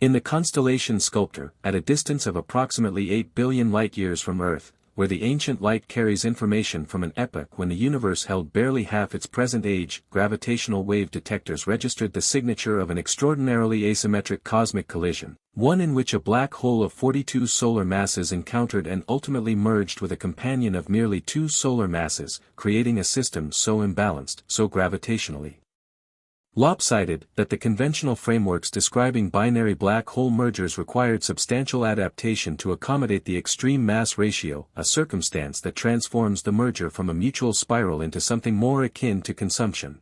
In the constellation Sculptor, at a distance of approximately 8 billion light-years from Earth, where the ancient light carries information from an epoch when the universe held barely half its present age, gravitational wave detectors registered the signature of an extraordinarily asymmetric cosmic collision, one in which a black hole of 42 solar masses encountered and ultimately merged with a companion of merely 2 solar masses, creating a system so imbalanced, so gravitationally lopsided, that the conventional frameworks describing binary black hole mergers required substantial adaptation to accommodate the extreme mass ratio, a circumstance that transforms the merger from a mutual spiral into something more akin to consumption.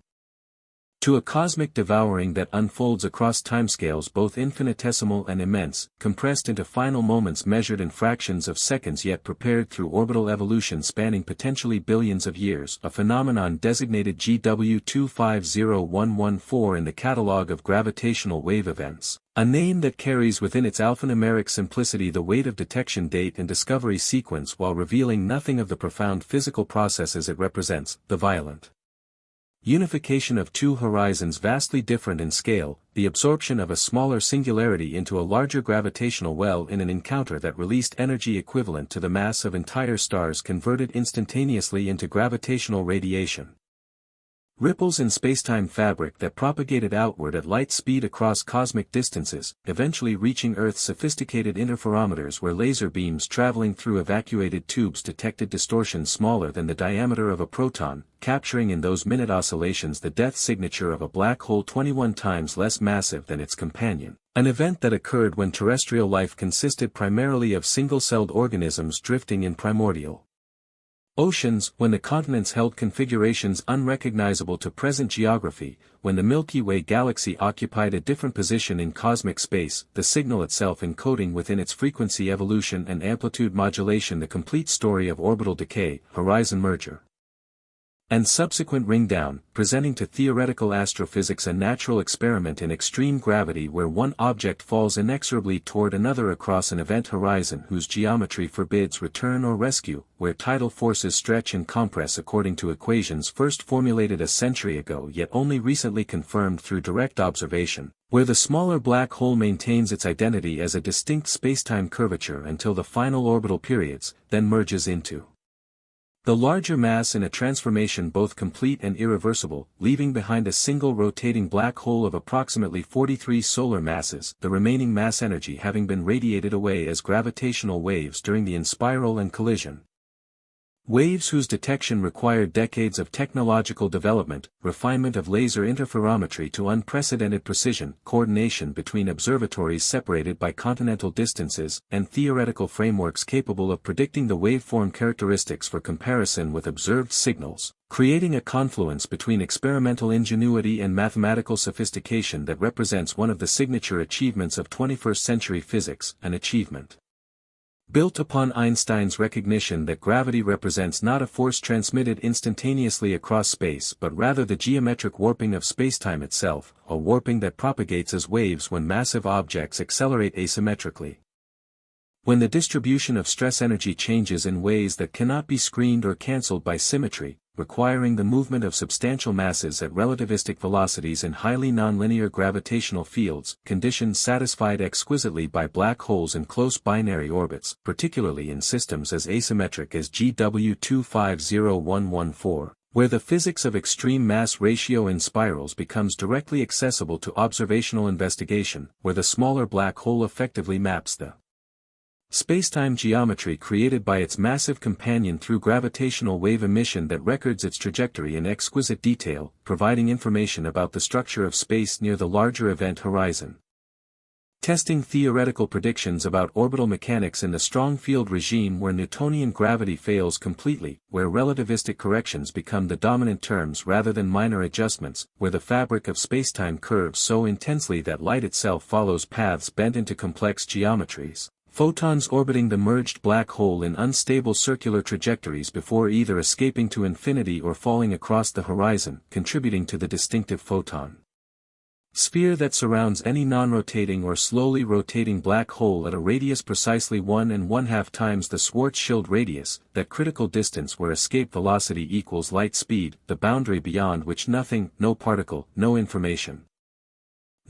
To a cosmic devouring that unfolds across timescales both infinitesimal and immense, compressed into final moments measured in fractions of seconds yet prepared through orbital evolution spanning potentially billions of years, a phenomenon designated GW250114 in the catalogue of gravitational wave events, a name that carries within its alphanumeric simplicity the weight of detection date and discovery sequence while revealing nothing of the profound physical processes it represents, the violent unification of two horizons vastly different in scale, the absorption of a smaller singularity into a larger gravitational well in an encounter that released energy equivalent to the mass of entire stars converted instantaneously into gravitational radiation. Ripples in spacetime fabric that propagated outward at light speed across cosmic distances, eventually reaching Earth's sophisticated interferometers where laser beams traveling through evacuated tubes detected distortions smaller than the diameter of a proton, capturing in those minute oscillations the death signature of a black hole 21 times less massive than its companion, an event that occurred when terrestrial life consisted primarily of single-celled organisms drifting in primordial oceans, when the continents held configurations unrecognizable to present geography, when the Milky Way galaxy occupied a different position in cosmic space, the signal itself encoding within its frequency evolution and amplitude modulation the complete story of orbital decay, horizon merger, and subsequent ring-down, presenting to theoretical astrophysics a natural experiment in extreme gravity where one object falls inexorably toward another across an event horizon whose geometry forbids return or rescue, where tidal forces stretch and compress according to equations first formulated a century ago yet only recently confirmed through direct observation, where the smaller black hole maintains its identity as a distinct spacetime curvature until the final orbital periods, then merges into the larger mass in a transformation both complete and irreversible, leaving behind a single rotating black hole of approximately 43 solar masses, the remaining mass energy having been radiated away as gravitational waves during the inspiral and collision. Waves whose detection required decades of technological development, refinement of laser interferometry to unprecedented precision, coordination between observatories separated by continental distances, and theoretical frameworks capable of predicting the waveform characteristics for comparison with observed signals, creating a confluence between experimental ingenuity and mathematical sophistication that represents one of the signature achievements of 21st-century physics, an achievement built upon Einstein's recognition that gravity represents not a force transmitted instantaneously across space but rather the geometric warping of spacetime itself, a warping that propagates as waves when massive objects accelerate asymmetrically. When the distribution of stress energy changes in ways that cannot be screened or cancelled by symmetry, requiring the movement of substantial masses at relativistic velocities in highly nonlinear gravitational fields, conditions satisfied exquisitely by black holes in close binary orbits, particularly in systems as asymmetric as GW250114, where the physics of extreme mass ratio in spirals becomes directly accessible to observational investigation, where the smaller black hole effectively maps the spacetime geometry created by its massive companion through gravitational wave emission that records its trajectory in exquisite detail, providing information about the structure of space near the larger event horizon. Testing theoretical predictions about orbital mechanics in the strong field regime where Newtonian gravity fails completely, where relativistic corrections become the dominant terms rather than minor adjustments, where the fabric of spacetime curves so intensely that light itself follows paths bent into complex geometries. Photons orbiting the merged black hole in unstable circular trajectories before either escaping to infinity or falling across the horizon, contributing to the distinctive photon sphere that surrounds any non-rotating or slowly rotating black hole at a radius precisely 1½ times the Schwarzschild radius, that critical distance where escape velocity equals light speed, the boundary beyond which nothing, no particle, no information,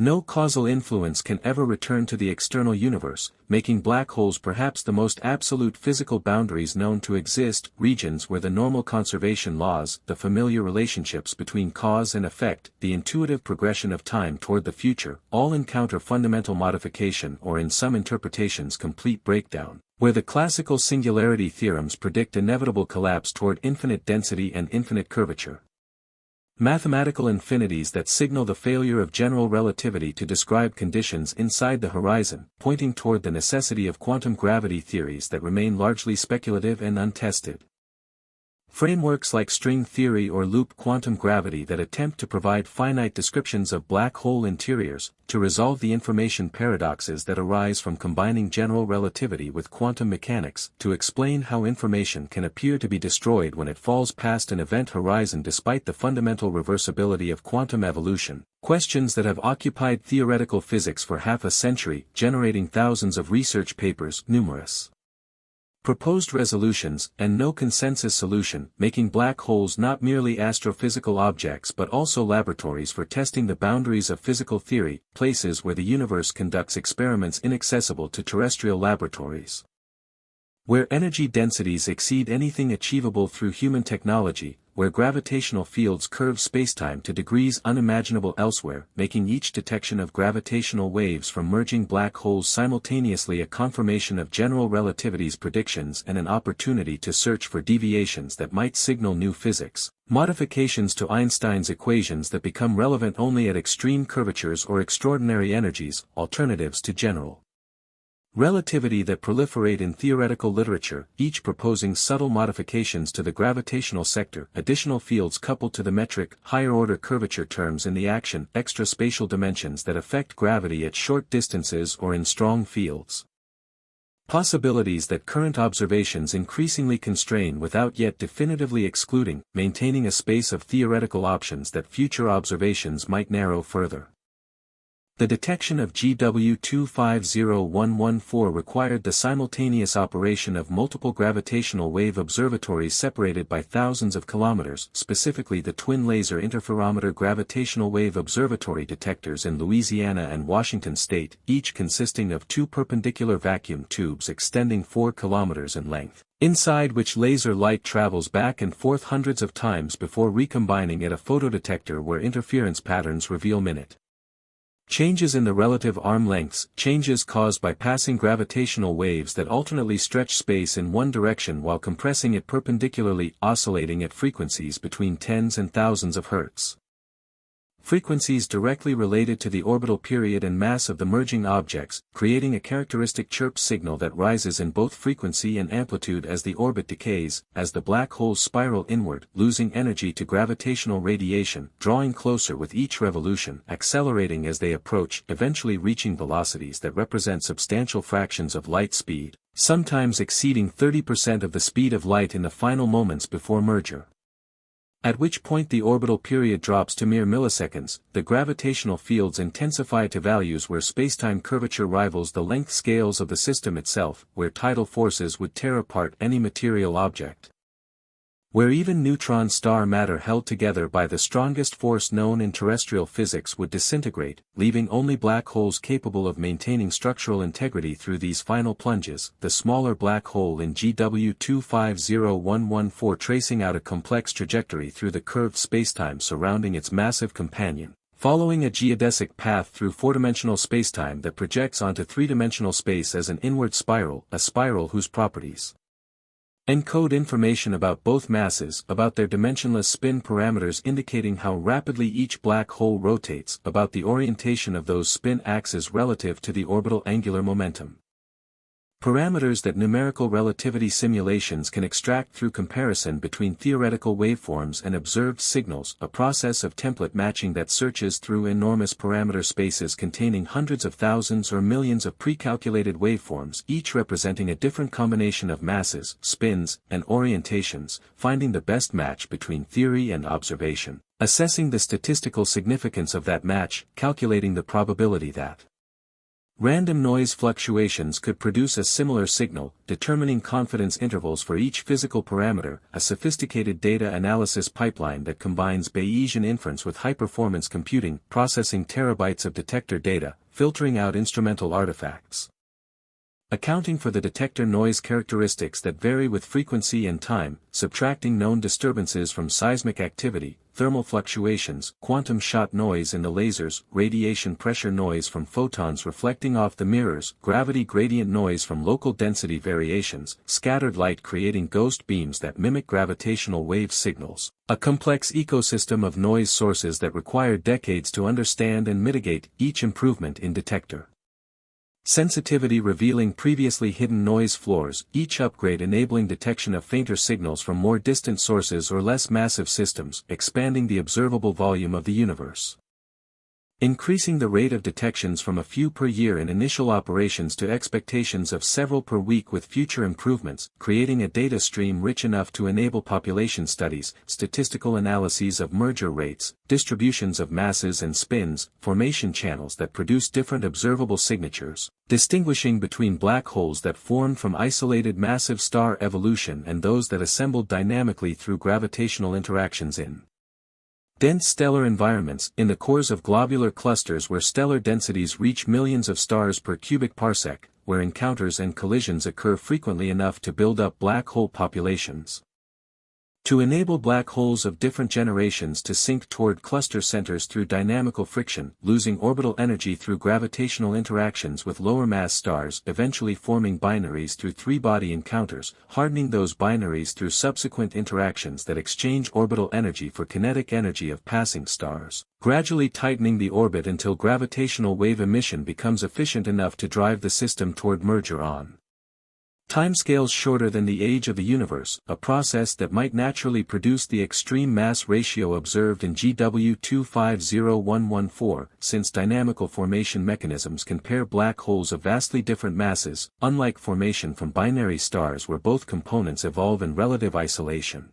No causal influence can ever return to the external universe, making black holes perhaps the most absolute physical boundaries known to exist, regions where the normal conservation laws, the familiar relationships between cause and effect, the intuitive progression of time toward the future, all encounter fundamental modification or in some interpretations complete breakdown, where the classical singularity theorems predict inevitable collapse toward infinite density and infinite curvature. Mathematical infinities that signal the failure of general relativity to describe conditions inside the horizon, pointing toward the necessity of quantum gravity theories that remain largely speculative and untested. Frameworks like string theory or loop quantum gravity that attempt to provide finite descriptions of black hole interiors, to resolve the information paradoxes that arise from combining general relativity with quantum mechanics, to explain how information can appear to be destroyed when it falls past an event horizon despite the fundamental reversibility of quantum evolution, questions that have occupied theoretical physics for half a century, generating thousands of research papers, numerous proposed resolutions, and no consensus solution, making black holes not merely astrophysical objects but also laboratories for testing the boundaries of physical theory, places where the universe conducts experiments inaccessible to terrestrial laboratories. Where energy densities exceed anything achievable through human technology, where gravitational fields curve spacetime to degrees unimaginable elsewhere, making each detection of gravitational waves from merging black holes simultaneously a confirmation of general relativity's predictions and an opportunity to search for deviations that might signal new physics, modifications to Einstein's equations that become relevant only at extreme curvatures or extraordinary energies, alternatives to general relativity that proliferate in theoretical literature, each proposing subtle modifications to the gravitational sector, additional fields coupled to the metric, higher-order curvature terms in the action, extra spatial dimensions that affect gravity at short distances or in strong fields. Possibilities that current observations increasingly constrain without yet definitively excluding, maintaining a space of theoretical options that future observations might narrow further. The detection of GW250114 required the simultaneous operation of multiple gravitational wave observatories separated by thousands of kilometers, specifically the twin laser interferometer gravitational wave observatory detectors in Louisiana and Washington state, each consisting of two perpendicular vacuum tubes extending 4 kilometers in length, inside which laser light travels back and forth hundreds of times before recombining at a photodetector where interference patterns reveal minute changes in the relative arm lengths, changes caused by passing gravitational waves that alternately stretch space in one direction while compressing it perpendicularly, oscillating at frequencies between tens and thousands of hertz. Frequencies directly related to the orbital period and mass of the merging objects, creating a characteristic chirp signal that rises in both frequency and amplitude as the orbit decays, as the black holes spiral inward, losing energy to gravitational radiation, drawing closer with each revolution, accelerating as they approach, eventually reaching velocities that represent substantial fractions of light speed, sometimes exceeding 30% of the speed of light in the final moments before merger. At which point the orbital period drops to mere milliseconds, the gravitational fields intensify to values where spacetime curvature rivals the length scales of the system itself, where tidal forces would tear apart any material object. Where even neutron star matter held together by the strongest force known in terrestrial physics would disintegrate, leaving only black holes capable of maintaining structural integrity through these final plunges, the smaller black hole in GW250114 tracing out a complex trajectory through the curved spacetime surrounding its massive companion, following a geodesic path through four-dimensional spacetime that projects onto three-dimensional space as an inward spiral, a spiral whose properties encode information about both masses, about their dimensionless spin parameters indicating how rapidly each black hole rotates, about the orientation of those spin axes relative to the orbital angular momentum. Parameters that numerical relativity simulations can extract through comparison between theoretical waveforms and observed signals, a process of template matching that searches through enormous parameter spaces containing hundreds of thousands or millions of pre-calculated waveforms, each representing a different combination of masses, spins, and orientations, finding the best match between theory and observation, assessing the statistical significance of that match, calculating the probability that Random noise fluctuations could produce a similar signal, determining confidence intervals for each physical parameter, a sophisticated data analysis pipeline that combines Bayesian inference with high-performance computing, processing terabytes of detector data, filtering out instrumental artifacts. Accounting for the detector noise characteristics that vary with frequency and time, subtracting known disturbances from seismic activity, thermal fluctuations, quantum shot noise in the lasers, radiation pressure noise from photons reflecting off the mirrors, gravity gradient noise from local density variations, scattered light creating ghost beams that mimic gravitational wave signals, a complex ecosystem of noise sources that require decades to understand and mitigate, each improvement in detector sensitivity revealing previously hidden noise floors, each upgrade enabling detection of fainter signals from more distant sources or less massive systems, expanding the observable volume of the universe. Increasing the rate of detections from a few per year in initial operations to expectations of several per week with future improvements, creating a data stream rich enough to enable population studies, statistical analyses of merger rates, distributions of masses and spins, formation channels that produce different observable signatures, distinguishing between black holes that formed from isolated massive star evolution and those that assembled dynamically through gravitational interactions in dense stellar environments, in the cores of globular clusters where stellar densities reach millions of stars per cubic parsec, where encounters and collisions occur frequently enough to build up black hole populations. To enable black holes of different generations to sink toward cluster centers through dynamical friction, losing orbital energy through gravitational interactions with lower mass stars, eventually forming binaries through three-body encounters, hardening those binaries through subsequent interactions that exchange orbital energy for kinetic energy of passing stars, gradually tightening the orbit until gravitational wave emission becomes efficient enough to drive the system toward merger on timescales shorter than the age of the universe, a process that might naturally produce the extreme mass ratio observed in GW250114, since dynamical formation mechanisms can pair black holes of vastly different masses, unlike formation from binary stars where both components evolve in relative isolation.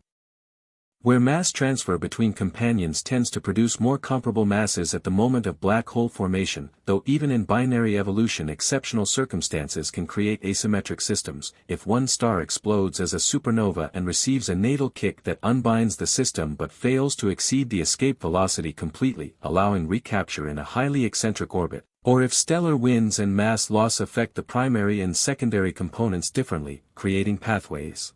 Where mass transfer between companions tends to produce more comparable masses at the moment of black hole formation, though even in binary evolution exceptional circumstances can create asymmetric systems. If one star explodes as a supernova and receives a natal kick that unbinds the system but fails to exceed the escape velocity completely, allowing recapture in a highly eccentric orbit, or if stellar winds and mass loss affect the primary and secondary components differently, creating pathways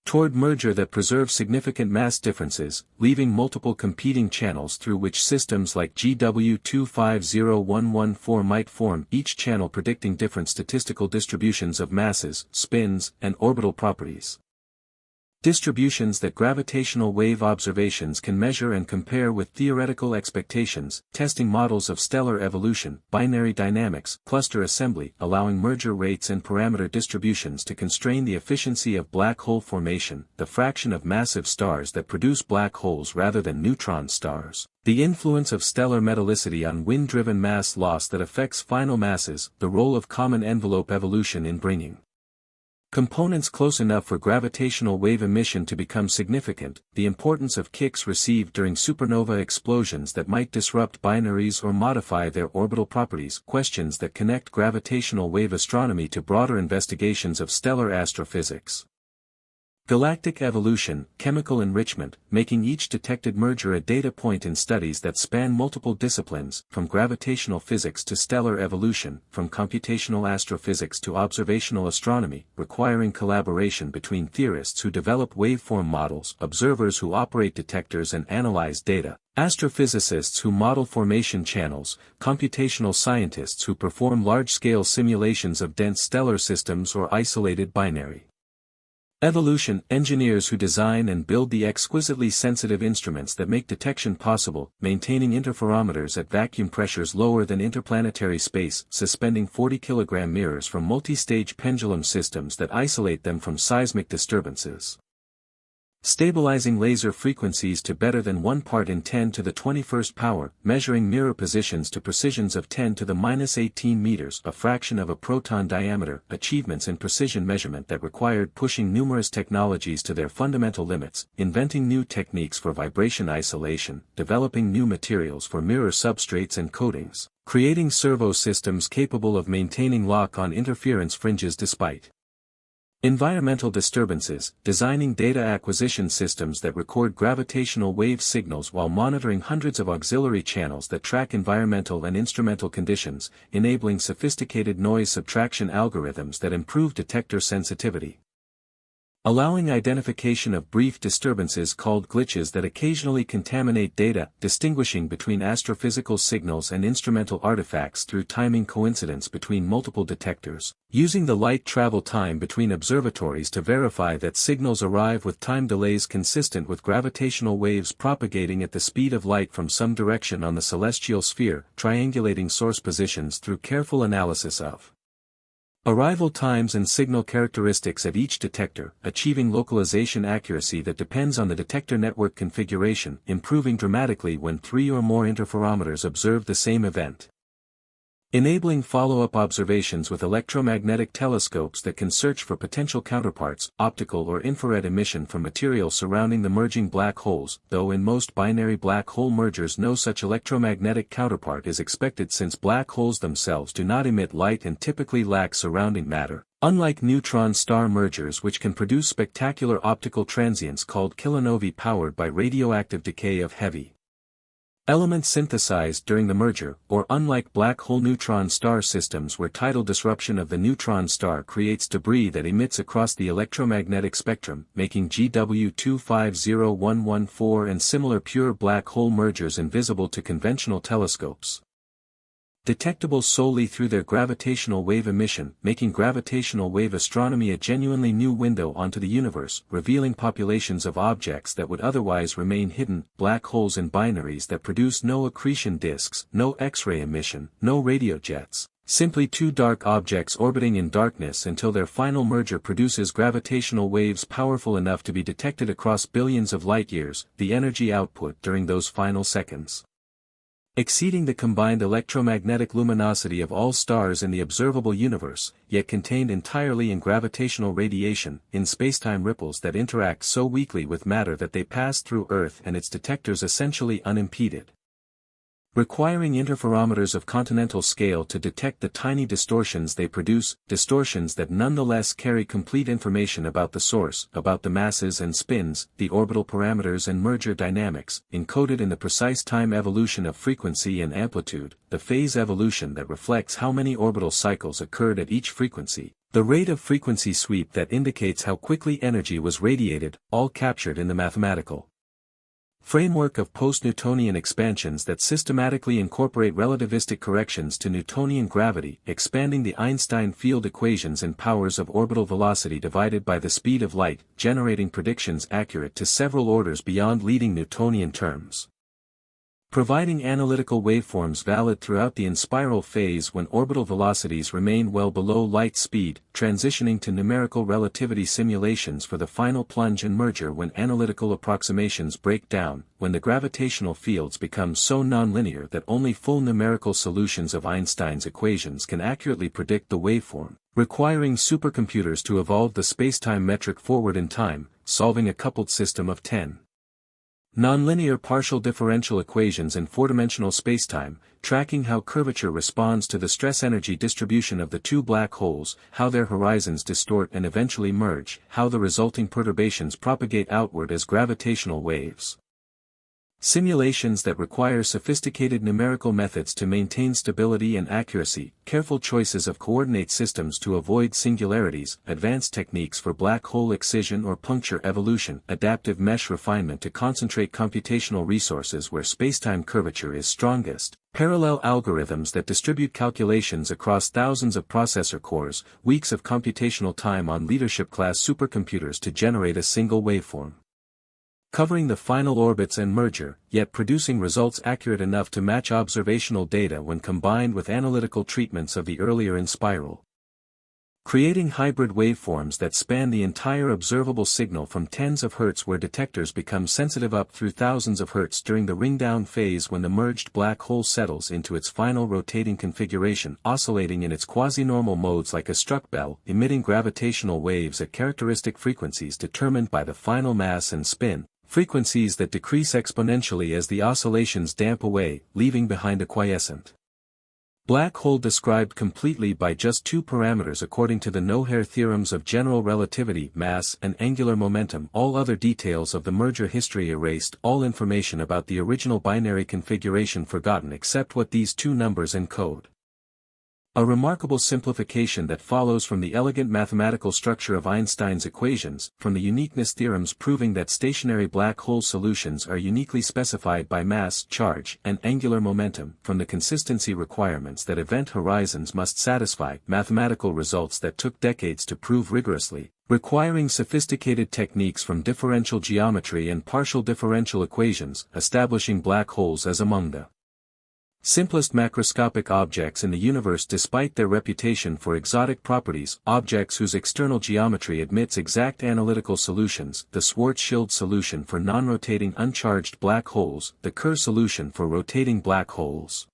toward merger that preserve significant mass differences, leaving multiple competing channels through which systems like GW250114 might form, each channel predicting different statistical distributions of masses, spins, and orbital properties. Distributions that gravitational wave observations can measure and compare with theoretical expectations, testing models of stellar evolution, binary dynamics, cluster assembly, allowing merger rates and parameter distributions to constrain the efficiency of black hole formation, the fraction of massive stars that produce black holes rather than neutron stars, the influence of stellar metallicity on wind-driven mass loss that affects final masses, the role of common envelope evolution in bringing components close enough for gravitational wave emission to become significant, the importance of kicks received during supernova explosions that might disrupt binaries or modify their orbital properties, questions that connect gravitational wave astronomy to broader investigations of stellar astrophysics. Galactic evolution, chemical enrichment, making each detected merger a data point in studies that span multiple disciplines, from gravitational physics to stellar evolution, from computational astrophysics to observational astronomy, requiring collaboration between theorists who develop waveform models, observers who operate detectors and analyze data, astrophysicists who model formation channels, computational scientists who perform large-scale simulations of dense stellar systems or isolated binary evolution, engineers who design and build the exquisitely sensitive instruments that make detection possible, maintaining interferometers at vacuum pressures lower than interplanetary space, suspending 40-kilogram mirrors from multi-stage pendulum systems that isolate them from seismic disturbances. Stabilizing laser frequencies to better than 1 part in 10 to the 21st power, measuring mirror positions to precisions of 10 to the -18 meters, a fraction of a proton diameter, achievements in precision measurement that required pushing numerous technologies to their fundamental limits, inventing new techniques for vibration isolation, developing new materials for mirror substrates and coatings, creating servo systems capable of maintaining lock on interference fringes despite environmental disturbances, designing data acquisition systems that record gravitational wave signals while monitoring hundreds of auxiliary channels that track environmental and instrumental conditions, enabling sophisticated noise subtraction algorithms that improve detector sensitivity. Allowing identification of brief disturbances called glitches that occasionally contaminate data, distinguishing between astrophysical signals and instrumental artifacts through timing coincidence between multiple detectors, using the light travel time between observatories to verify that signals arrive with time delays consistent with gravitational waves propagating at the speed of light from some direction on the celestial sphere, triangulating source positions through careful analysis of arrival times and signal characteristics at each detector, achieving localization accuracy that depends on the detector network configuration, improving dramatically when 3 or more interferometers observe the same event. Enabling follow-up observations with electromagnetic telescopes that can search for potential counterparts, optical or infrared emission from material surrounding the merging black holes, though in most binary black hole mergers no such electromagnetic counterpart is expected since black holes themselves do not emit light and typically lack surrounding matter, unlike neutron-star mergers which can produce spectacular optical transients called kilonovae powered by radioactive decay of heavy elements synthesized during the merger, or unlike black hole neutron star systems where tidal disruption of the neutron star creates debris that emits across the electromagnetic spectrum, making GW250114 and similar pure black hole mergers invisible to conventional telescopes. Detectable solely through their gravitational wave emission, making gravitational wave astronomy a genuinely new window onto the universe, revealing populations of objects that would otherwise remain hidden, black holes and binaries that produce no accretion disks, no X-ray emission, no radio jets, simply two dark objects orbiting in darkness until their final merger produces gravitational waves powerful enough to be detected across billions of light-years, the energy output during those final seconds exceeding the combined electromagnetic luminosity of all stars in the observable universe, yet contained entirely in gravitational radiation, in spacetime ripples that interact so weakly with matter that they pass through Earth and its detectors essentially unimpeded. Requiring interferometers of continental scale to detect the tiny distortions they produce, distortions that nonetheless carry complete information about the source, about the masses and spins, the orbital parameters and merger dynamics, encoded in the precise time evolution of frequency and amplitude, the phase evolution that reflects how many orbital cycles occurred at each frequency, the rate of frequency sweep that indicates how quickly energy was radiated, all captured in the mathematical framework of post-Newtonian expansions that systematically incorporate relativistic corrections to Newtonian gravity, expanding the Einstein field equations and powers of orbital velocity divided by the speed of light, generating predictions accurate to several orders beyond leading Newtonian terms. Providing analytical waveforms valid throughout the inspiral phase when orbital velocities remain well below light speed, transitioning to numerical relativity simulations for the final plunge and merger when analytical approximations break down, when the gravitational fields become so nonlinear that only full numerical solutions of Einstein's equations can accurately predict the waveform, requiring supercomputers to evolve the spacetime metric forward in time, solving a coupled system of 10 nonlinear partial differential equations in four-dimensional spacetime, tracking how curvature responds to the stress-energy distribution of the two black holes, how their horizons distort and eventually merge, how the resulting perturbations propagate outward as gravitational waves. Simulations that require sophisticated numerical methods to maintain stability and accuracy, careful choices of coordinate systems to avoid singularities, advanced techniques for black hole excision or puncture evolution, adaptive mesh refinement to concentrate computational resources where spacetime curvature is strongest, parallel algorithms that distribute calculations across thousands of processor cores, weeks of computational time on leadership-class supercomputers to generate a single waveform. Covering the final orbits and merger, yet producing results accurate enough to match observational data when combined with analytical treatments of the earlier inspiral. Creating hybrid waveforms that span the entire observable signal from tens of hertz where detectors become sensitive up through thousands of hertz during the ring-down phase when the merged black hole settles into its final rotating configuration, oscillating in its quasi-normal modes like a struck bell, emitting gravitational waves at characteristic frequencies determined by the final mass and spin, frequencies that decrease exponentially as the oscillations damp away, leaving behind a quiescent Black hole described completely by just two parameters according to the no-hair theorems of general relativity, mass and angular momentum. All other details of the merger history erased, all information about the original binary configuration forgotten except what these two numbers encode. A remarkable simplification that follows from the elegant mathematical structure of Einstein's equations, from the uniqueness theorems proving that stationary black hole solutions are uniquely specified by mass, charge, and angular momentum, from the consistency requirements that event horizons must satisfy, mathematical results that took decades to prove rigorously, requiring sophisticated techniques from differential geometry and partial differential equations, establishing black holes as among the simplest macroscopic objects in the universe despite their reputation for exotic properties, objects whose external geometry admits exact analytical solutions, the Schwarzschild solution for non-rotating uncharged black holes, the Kerr solution for rotating black holes,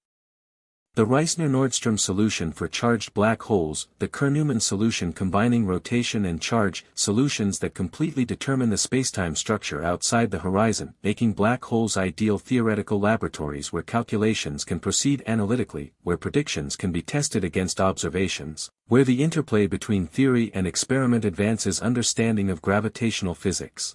the Reissner-Nordström solution for charged black holes, the Kerr-Newman solution combining rotation and charge, solutions that completely determine the spacetime structure outside the horizon, making black holes ideal theoretical laboratories where calculations can proceed analytically, where predictions can be tested against observations, where the interplay between theory and experiment advances understanding of gravitational physics.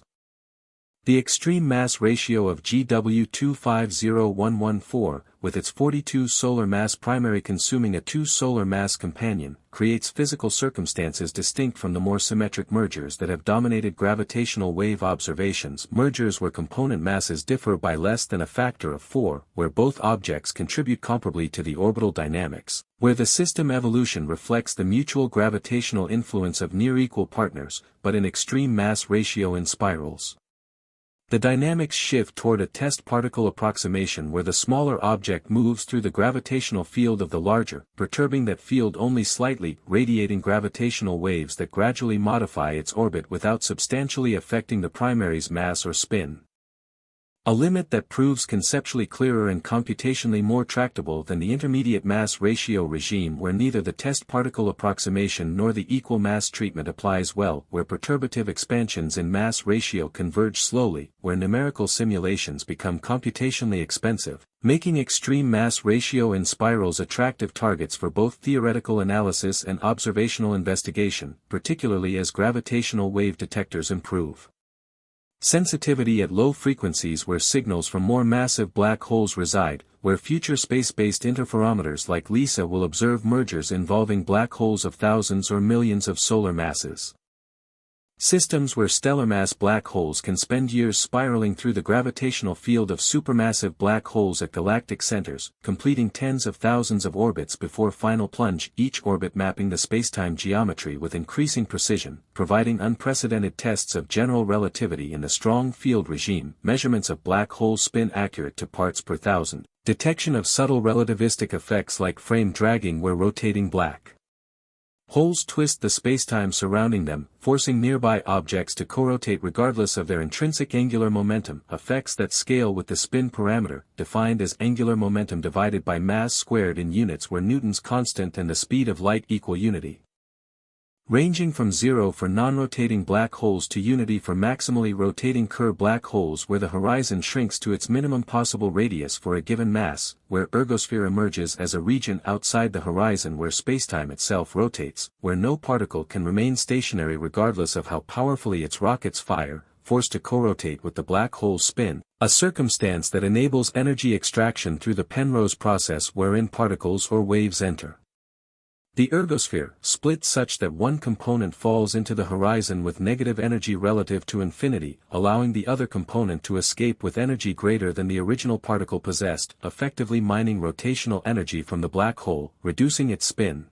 The extreme mass ratio of GW250114, with its 42 solar mass primary consuming a 2 solar mass companion, creates physical circumstances distinct from the more symmetric mergers that have dominated gravitational wave observations, mergers where component masses differ by less than a factor of 4, where both objects contribute comparably to the orbital dynamics, where the system evolution reflects the mutual gravitational influence of near-equal partners, but in extreme mass ratio in spirals. The dynamics shift toward a test particle approximation where the smaller object moves through the gravitational field of the larger, perturbing that field only slightly, radiating gravitational waves that gradually modify its orbit without substantially affecting the primary's mass or spin. A limit that proves conceptually clearer and computationally more tractable than the intermediate mass ratio regime where neither the test particle approximation nor the equal mass treatment applies well, where perturbative expansions in mass ratio converge slowly, where numerical simulations become computationally expensive, making extreme mass ratio in spirals attractive targets for both theoretical analysis and observational investigation, particularly as gravitational wave detectors improve sensitivity at low frequencies where signals from more massive black holes reside, where future space-based interferometers like LISA will observe mergers involving black holes of thousands or millions of solar masses. Systems where stellar mass black holes can spend years spiraling through the gravitational field of supermassive black holes at galactic centers, completing tens of thousands of orbits before final plunge, each orbit mapping the spacetime geometry with increasing precision, providing unprecedented tests of general relativity in the strong field regime, measurements of black hole spin accurate to parts per thousand, detection of subtle relativistic effects like frame dragging where rotating black holes twist the spacetime surrounding them, forcing nearby objects to corotate regardless of their intrinsic angular momentum, effects that scale with the spin parameter, defined as angular momentum divided by mass squared in units where Newton's constant and the speed of light equal unity. Ranging from 0 for non-rotating black holes to unity for maximally rotating Kerr black holes where the horizon shrinks to its minimum possible radius for a given mass, where ergosphere emerges as a region outside the horizon where spacetime itself rotates, where no particle can remain stationary regardless of how powerfully its rockets fire, forced to co-rotate with the black hole's spin, a circumstance that enables energy extraction through the Penrose process wherein particles or waves enter the ergosphere, split such that one component falls into the horizon with negative energy relative to infinity, allowing the other component to escape with energy greater than the original particle possessed, effectively mining rotational energy from the black hole, reducing its spin.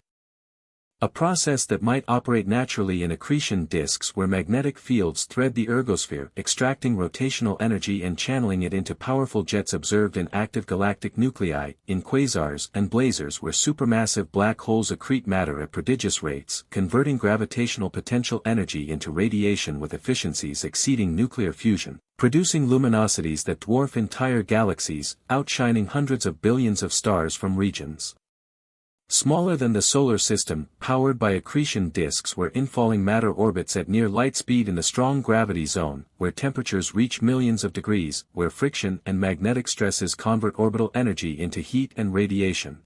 A process that might operate naturally in accretion disks where magnetic fields thread the ergosphere, extracting rotational energy and channeling it into powerful jets observed in active galactic nuclei, in quasars and blazars where supermassive black holes accrete matter at prodigious rates, converting gravitational potential energy into radiation with efficiencies exceeding nuclear fusion, producing luminosities that dwarf entire galaxies, outshining hundreds of billions of stars from regions smaller than the Solar System, powered by accretion disks where infalling matter orbits at near light speed in the strong gravity zone, where temperatures reach millions of degrees, where friction and magnetic stresses convert orbital energy into heat and radiation.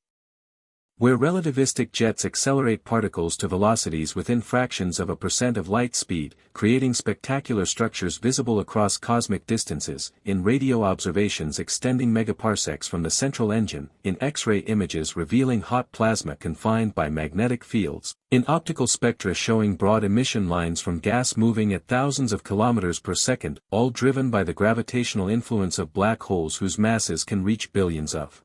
where relativistic jets accelerate particles to velocities within fractions of a percent of light speed, creating spectacular structures visible across cosmic distances, in radio observations extending megaparsecs from the central engine, in X-ray images revealing hot plasma confined by magnetic fields, in optical spectra showing broad emission lines from gas moving at thousands of kilometers per second, all driven by the gravitational influence of black holes whose masses can reach billions of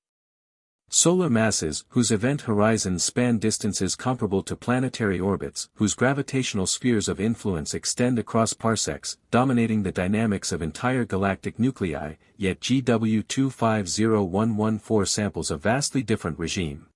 solar masses, whose event horizons span distances comparable to planetary orbits, whose gravitational spheres of influence extend across parsecs, dominating the dynamics of entire galactic nuclei, yet GW250114 samples a vastly different regime.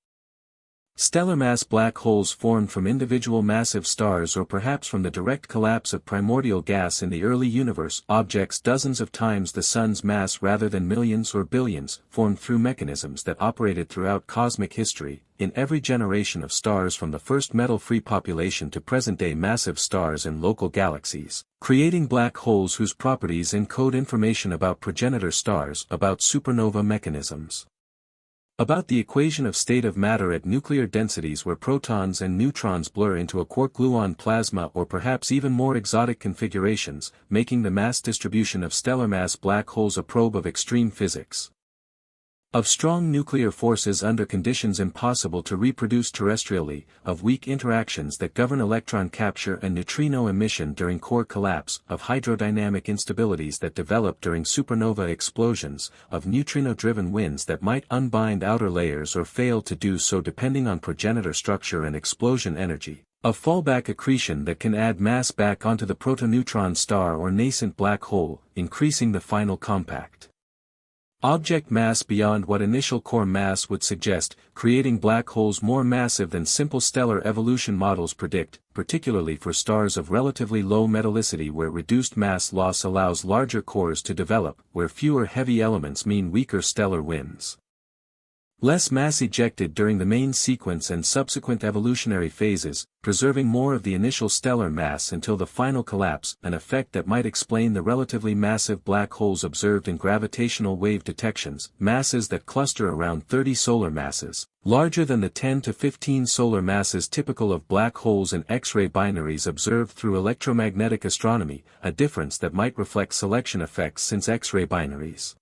Stellar mass black holes formed from individual massive stars or perhaps from the direct collapse of primordial gas in the early universe, objects dozens of times the Sun's mass rather than millions or billions, formed through mechanisms that operated throughout cosmic history, in every generation of stars from the first metal-free population to present-day massive stars and local galaxies, creating black holes whose properties encode information about progenitor stars, about supernova mechanisms, about the equation of state of matter at nuclear densities where protons and neutrons blur into a quark-gluon plasma or perhaps even more exotic configurations, making the mass distribution of stellar mass black holes a probe of extreme physics, of strong nuclear forces under conditions impossible to reproduce terrestrially, of weak interactions that govern electron capture and neutrino emission during core collapse, of hydrodynamic instabilities that develop during supernova explosions, of neutrino-driven winds that might unbind outer layers or fail to do so depending on progenitor structure and explosion energy, of fallback accretion that can add mass back onto the protoneutron star or nascent black hole, increasing the final compact object mass beyond what initial core mass would suggest, creating black holes more massive than simple stellar evolution models predict, particularly for stars of relatively low metallicity where reduced mass loss allows larger cores to develop, where fewer heavy elements mean weaker stellar winds. Less mass ejected during the main sequence and subsequent evolutionary phases, preserving more of the initial stellar mass until the final collapse, an effect that might explain the relatively massive black holes observed in gravitational wave detections, masses that cluster around 30 solar masses, larger than the 10 to 15 solar masses typical of black holes and X-ray binaries observed through electromagnetic astronomy, a difference that might reflect selection effects since X-ray binaries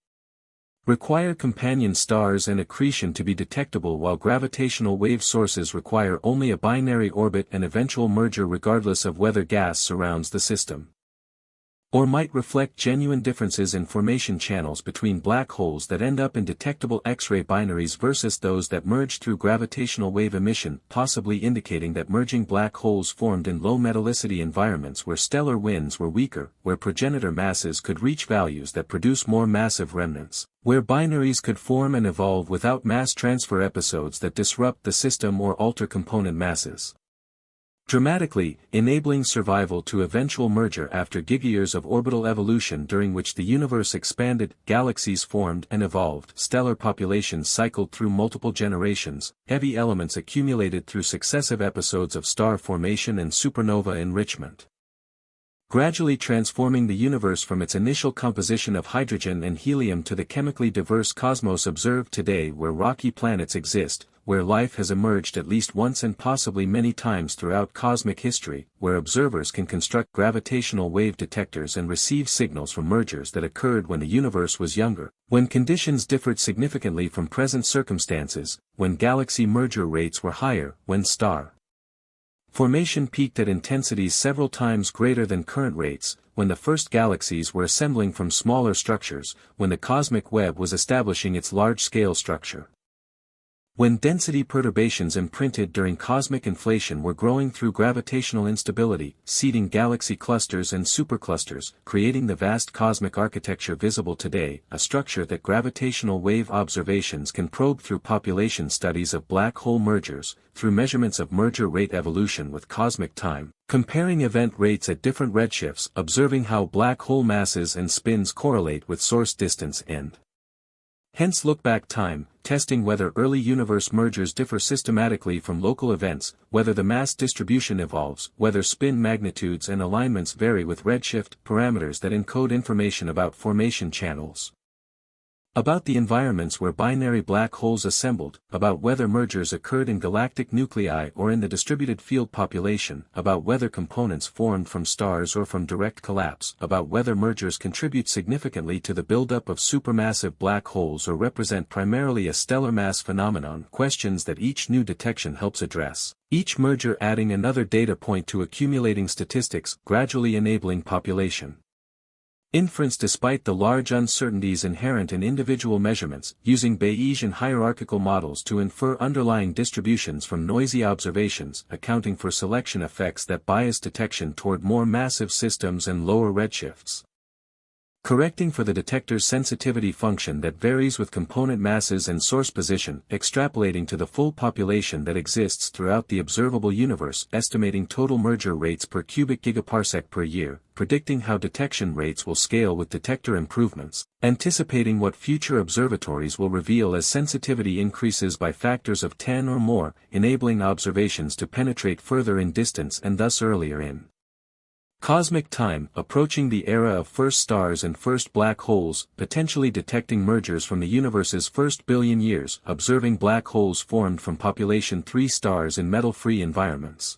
require companion stars and accretion to be detectable while gravitational wave sources require only a binary orbit and eventual merger regardless of whether gas surrounds the system. Or might reflect genuine differences in formation channels between black holes that end up in detectable X-ray binaries versus those that merge through gravitational wave emission, possibly indicating that merging black holes formed in low metallicity environments where stellar winds were weaker, where progenitor masses could reach values that produce more massive remnants, where binaries could form and evolve without mass transfer episodes that disrupt the system or alter component masses, dramatically enabling survival to eventual merger after gigayears of orbital evolution during which the universe expanded, galaxies formed and evolved, stellar populations cycled through multiple generations, heavy elements accumulated through successive episodes of star formation and supernova enrichment, gradually transforming the universe from its initial composition of hydrogen and helium to the chemically diverse cosmos observed today where rocky planets exist, where life has emerged at least once and possibly many times throughout cosmic history, where observers can construct gravitational wave detectors and receive signals from mergers that occurred when the universe was younger, when conditions differed significantly from present circumstances, when galaxy merger rates were higher, when star formation peaked at intensities several times greater than current rates, when the first galaxies were assembling from smaller structures, when the cosmic web was establishing its large-scale structure, when density perturbations imprinted during cosmic inflation were growing through gravitational instability, seeding galaxy clusters and superclusters, creating the vast cosmic architecture visible today, a structure that gravitational wave observations can probe through population studies of black hole mergers, through measurements of merger rate evolution with cosmic time, comparing event rates at different redshifts, observing how black hole masses and spins correlate with source distance and hence look-back time, testing whether early universe mergers differ systematically from local events, whether the mass distribution evolves, whether spin magnitudes and alignments vary with redshift parameters that encode information about formation channels. About the environments where binary black holes assembled, about whether mergers occurred in galactic nuclei or in the distributed field population, about whether components formed from stars or from direct collapse, about whether mergers contribute significantly to the buildup of supermassive black holes or represent primarily a stellar mass phenomenon, questions that each new detection helps address, each merger adding another data point to accumulating statistics, gradually enabling population inference despite the large uncertainties inherent in individual measurements, using Bayesian hierarchical models to infer underlying distributions from noisy observations, accounting for selection effects that bias detection toward more massive systems and lower redshifts. Correcting for the detector's sensitivity function that varies with component masses and source position, extrapolating to the full population that exists throughout the observable universe, estimating total merger rates per cubic gigaparsec per year, predicting how detection rates will scale with detector improvements, anticipating what future observatories will reveal as sensitivity increases by factors of 10 or more, enabling observations to penetrate further in distance and thus earlier in cosmic time, approaching the era of first stars and first black holes, potentially detecting mergers from the universe's first billion years, observing black holes formed from population 3 stars in metal-free environments.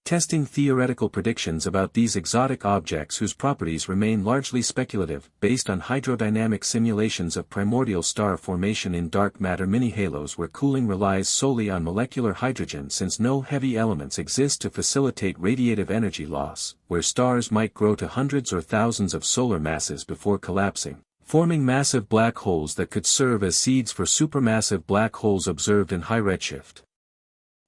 Testing theoretical predictions about these exotic objects whose properties remain largely speculative, based on hydrodynamic simulations of primordial star formation in dark matter mini-halos where cooling relies solely on molecular hydrogen since no heavy elements exist to facilitate radiative energy loss, where stars might grow to hundreds or thousands of solar masses before collapsing, forming massive black holes that could serve as seeds for supermassive black holes observed in high redshift.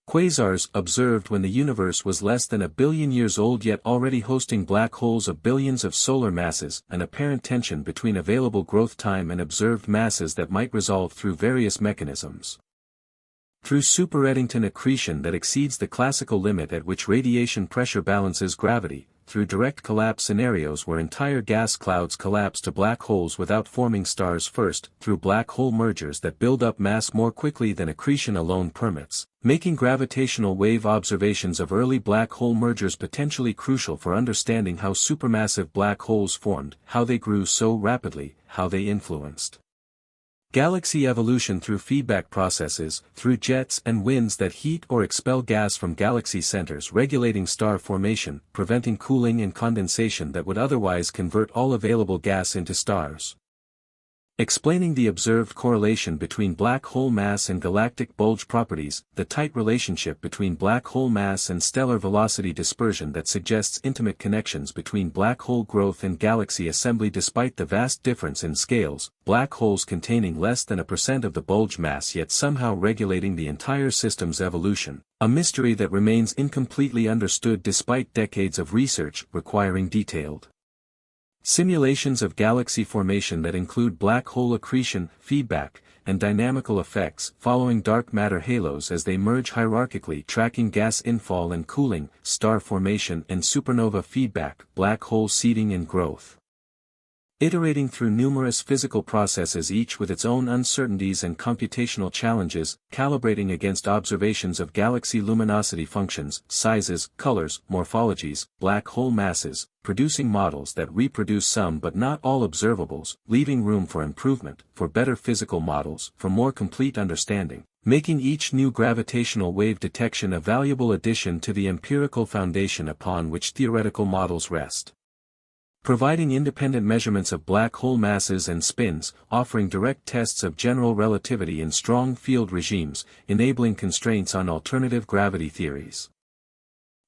Quasars, observed when the universe was less than a billion years old yet already hosting black holes of billions of solar masses, an apparent tension between available growth time and observed masses that might resolve through various mechanisms. Through super-Eddington accretion that exceeds the classical limit at which radiation pressure balances gravity, through direct collapse scenarios where entire gas clouds collapse to black holes without forming stars first, through black hole mergers that build up mass more quickly than accretion alone permits, making gravitational wave observations of early black hole mergers potentially crucial for understanding how supermassive black holes formed, how they grew so rapidly, how they influenced galaxy evolution through feedback processes, through jets and winds that heat or expel gas from galaxy centers regulating star formation, preventing cooling and condensation that would otherwise convert all available gas into stars. Explaining the observed correlation between black hole mass and galactic bulge properties, the tight relationship between black hole mass and stellar velocity dispersion that suggests intimate connections between black hole growth and galaxy assembly despite the vast difference in scales, black holes containing less than 1% of the bulge mass yet somehow regulating the entire system's evolution, a mystery that remains incompletely understood despite decades of research requiring detailed simulations of galaxy formation that include black hole accretion, feedback, and dynamical effects following dark matter halos as they merge hierarchically tracking gas infall and cooling, star formation and supernova feedback, black hole seeding and growth. Iterating through numerous physical processes each with its own uncertainties and computational challenges, calibrating against observations of galaxy luminosity functions, sizes, colors, morphologies, black hole masses, producing models that reproduce some but not all observables, leaving room for improvement, for better physical models, for more complete understanding, making each new gravitational wave detection a valuable addition to the empirical foundation upon which theoretical models rest. Providing independent measurements of black hole masses and spins, offering direct tests of general relativity in strong field regimes, enabling constraints on alternative gravity theories.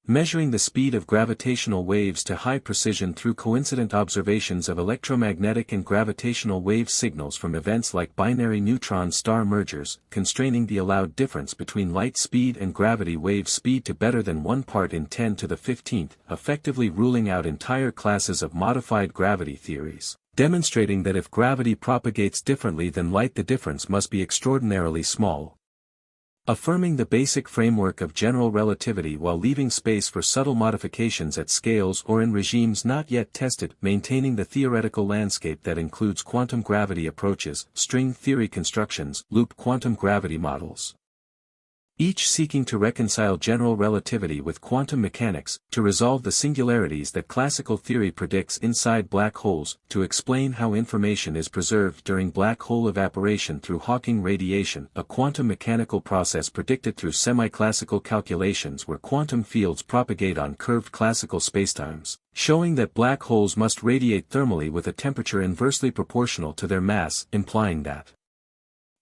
Measuring the speed of gravitational waves to high precision through coincident observations of electromagnetic and gravitational wave signals from events like binary neutron-star mergers, constraining the allowed difference between light speed and gravity wave speed to better than 1 part in 10 to the 15th, effectively ruling out entire classes of modified gravity theories, demonstrating that if gravity propagates differently than light the difference must be extraordinarily small. Affirming the basic framework of general relativity while leaving space for subtle modifications at scales or in regimes not yet tested, maintaining the theoretical landscape that includes quantum gravity approaches, string theory constructions, loop quantum gravity models. each seeking to reconcile general relativity with quantum mechanics, to resolve the singularities that classical theory predicts inside black holes, to explain how information is preserved during black hole evaporation through Hawking radiation, a quantum mechanical process predicted through semi-classical calculations where quantum fields propagate on curved classical spacetimes, showing that black holes must radiate thermally with a temperature inversely proportional to their mass, implying that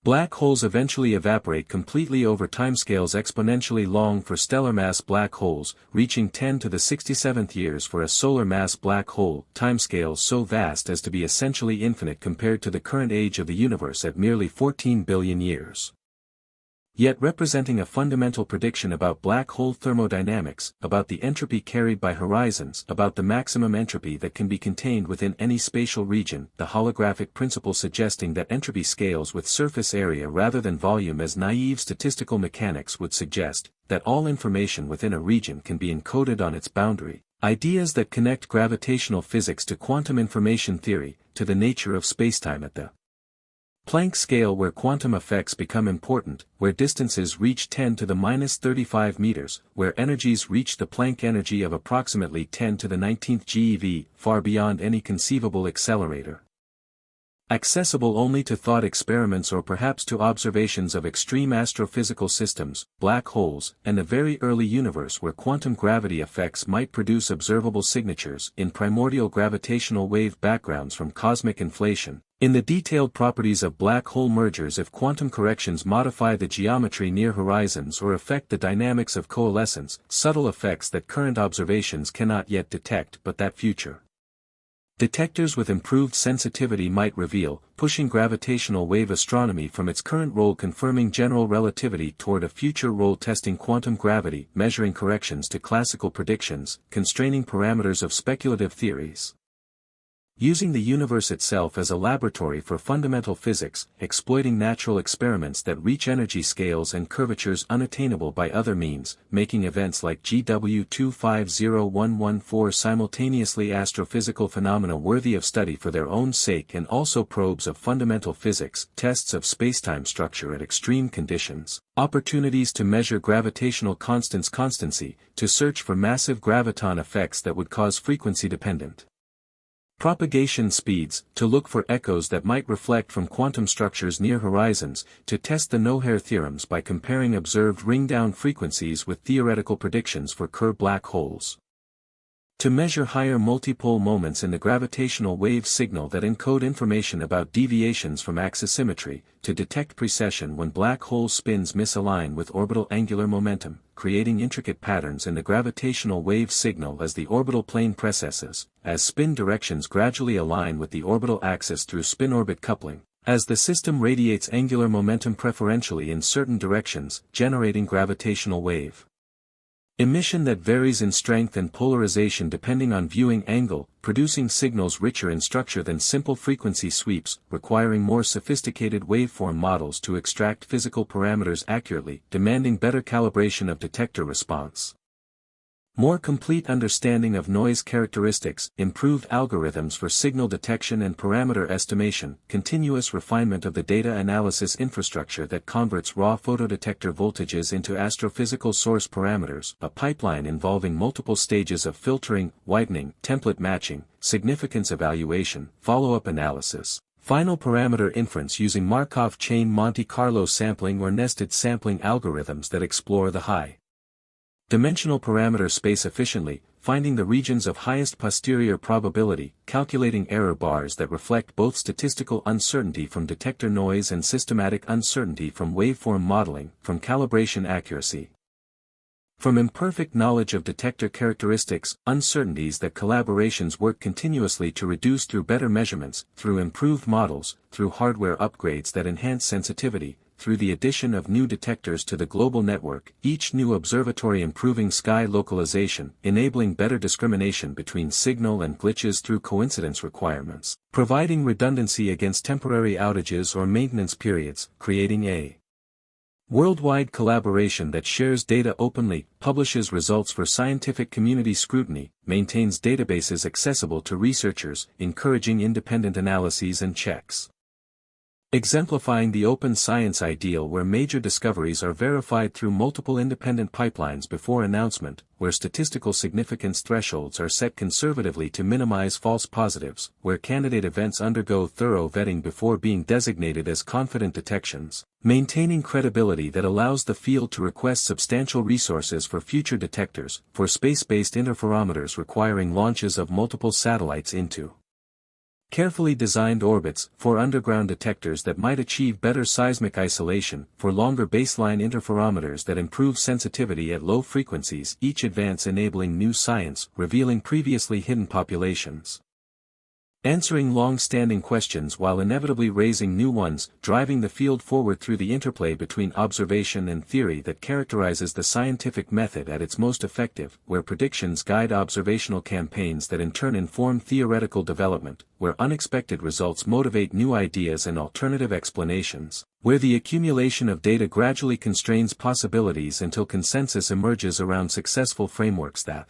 black holes eventually evaporate completely over timescales exponentially long for stellar mass black holes, reaching 10 to the 67th years for a solar mass black hole, timescales so vast as to be essentially infinite compared to the current age of the universe at merely 14 billion years. Yet representing a fundamental prediction about black hole thermodynamics, about the entropy carried by horizons, about the maximum entropy that can be contained within any spatial region, the holographic principle suggesting that entropy scales with surface area rather than volume as naive statistical mechanics would suggest, that all information within a region can be encoded on its boundary, ideas that connect gravitational physics to quantum information theory, to the nature of spacetime at the Planck scale where quantum effects become important, where distances reach 10 to the minus 35 meters, where energies reach the Planck energy of approximately 10 to the 19th GeV, far beyond any conceivable accelerator. Accessible only to thought experiments or perhaps to observations of extreme astrophysical systems, black holes, and a very early universe where quantum gravity effects might produce observable signatures in primordial gravitational wave backgrounds from cosmic inflation, in the detailed properties of black hole mergers if quantum corrections modify the geometry near horizons or affect the dynamics of coalescence, subtle effects that current observations cannot yet detect but that future detectors with improved sensitivity might reveal, pushing gravitational wave astronomy from its current role confirming general relativity toward a future role testing quantum gravity, measuring corrections to classical predictions, constraining parameters of speculative theories. Using the universe itself as a laboratory for fundamental physics, exploiting natural experiments that reach energy scales and curvatures unattainable by other means, making events like GW250114 simultaneously astrophysical phenomena worthy of study for their own sake and also probes of fundamental physics, tests of spacetime structure at extreme conditions, opportunities to measure gravitational constancy, to search for massive graviton effects that would cause frequency-dependent propagation speeds, to look for echoes that might reflect from quantum structures near horizons, to test the no-hair theorems by comparing observed ring-down frequencies with theoretical predictions for Kerr black holes. To measure higher multipole moments in the gravitational wave signal that encode information about deviations from axisymmetry, to detect precession when black hole spins misalign with orbital angular momentum, creating intricate patterns in the gravitational wave signal as the orbital plane precesses, as spin directions gradually align with the orbital axis through spin-orbit coupling, as the system radiates angular momentum preferentially in certain directions, generating gravitational wave emission that varies in strength and polarization depending on viewing angle, producing signals richer in structure than simple frequency sweeps, requiring more sophisticated waveform models to extract physical parameters accurately, demanding better calibration of detector response. More complete understanding of noise characteristics, improved algorithms for signal detection and parameter estimation, continuous refinement of the data analysis infrastructure that converts raw photodetector voltages into astrophysical source parameters, a pipeline involving multiple stages of filtering, whitening, template matching, significance evaluation, follow-up analysis, final parameter inference using Markov chain Monte Carlo sampling or nested sampling algorithms that explore the high dimensional parameter space efficiently, finding the regions of highest posterior probability, calculating error bars that reflect both statistical uncertainty from detector noise and systematic uncertainty from waveform modeling, from calibration accuracy. From imperfect knowledge of detector characteristics, uncertainties that collaborations work continuously to reduce through better measurements, through improved models, through hardware upgrades that enhance sensitivity, through the addition of new detectors to the global network, each new observatory improving sky localization, enabling better discrimination between signal and glitches through coincidence requirements, providing redundancy against temporary outages or maintenance periods, creating a worldwide collaboration that shares data openly, publishes results for scientific community scrutiny, maintains databases accessible to researchers, encouraging independent analyses and checks. exemplifying the open science ideal where major discoveries are verified through multiple independent pipelines before announcement, where statistical significance thresholds are set conservatively to minimize false positives, where candidate events undergo thorough vetting before being designated as confident detections, maintaining credibility that allows the field to request substantial resources for future detectors, for space-based interferometers requiring launches of multiple satellites into carefully designed orbits, for underground detectors that might achieve better seismic isolation, for longer baseline interferometers that improve sensitivity at low frequencies, each advance enabling new science, revealing previously hidden populations. Answering long-standing questions while inevitably raising new ones, driving the field forward through the interplay between observation and theory that characterizes the scientific method at its most effective, where predictions guide observational campaigns that in turn inform theoretical development, where unexpected results motivate new ideas and alternative explanations, where the accumulation of data gradually constrains possibilities until consensus emerges around successful frameworks that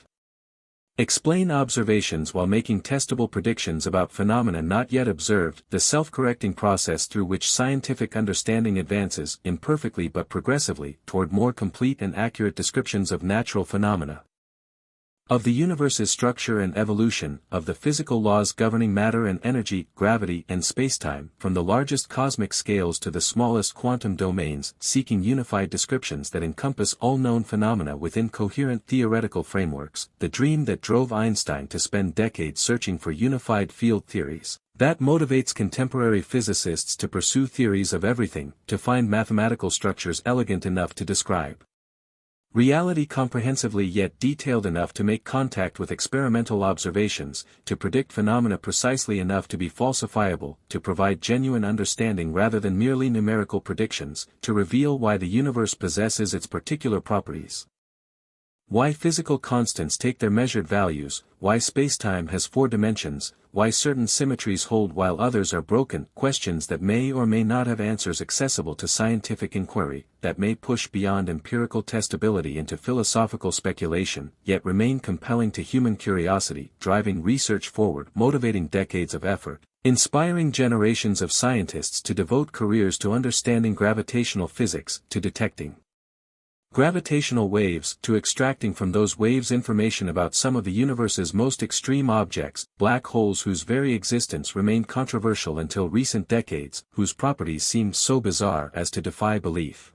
explain observations while making testable predictions about phenomena not yet observed, the self-correcting process through which scientific understanding advances, imperfectly but progressively, toward more complete and accurate descriptions of natural phenomena, of the universe's structure and evolution, of the physical laws governing matter and energy, gravity and spacetime, from the largest cosmic scales to the smallest quantum domains, seeking unified descriptions that encompass all known phenomena within coherent theoretical frameworks, the dream that drove Einstein to spend decades searching for unified field theories, that motivates contemporary physicists to pursue theories of everything, to find mathematical structures elegant enough to describe reality comprehensively yet detailed enough to make contact with experimental observations, to predict phenomena precisely enough to be falsifiable, to provide genuine understanding rather than merely numerical predictions, to reveal why the universe possesses its particular properties, why physical constants take their measured values, why spacetime has 4 dimensions, why certain symmetries hold while others are broken, questions that may or may not have answers accessible to scientific inquiry, that may push beyond empirical testability into philosophical speculation, yet remain compelling to human curiosity, driving research forward, motivating decades of effort, inspiring generations of scientists to devote careers to understanding gravitational physics, to detecting gravitational waves, to extracting from those waves information about some of the universe's most extreme objects, black holes whose very existence remained controversial until recent decades, whose properties seemed so bizarre as to defy belief,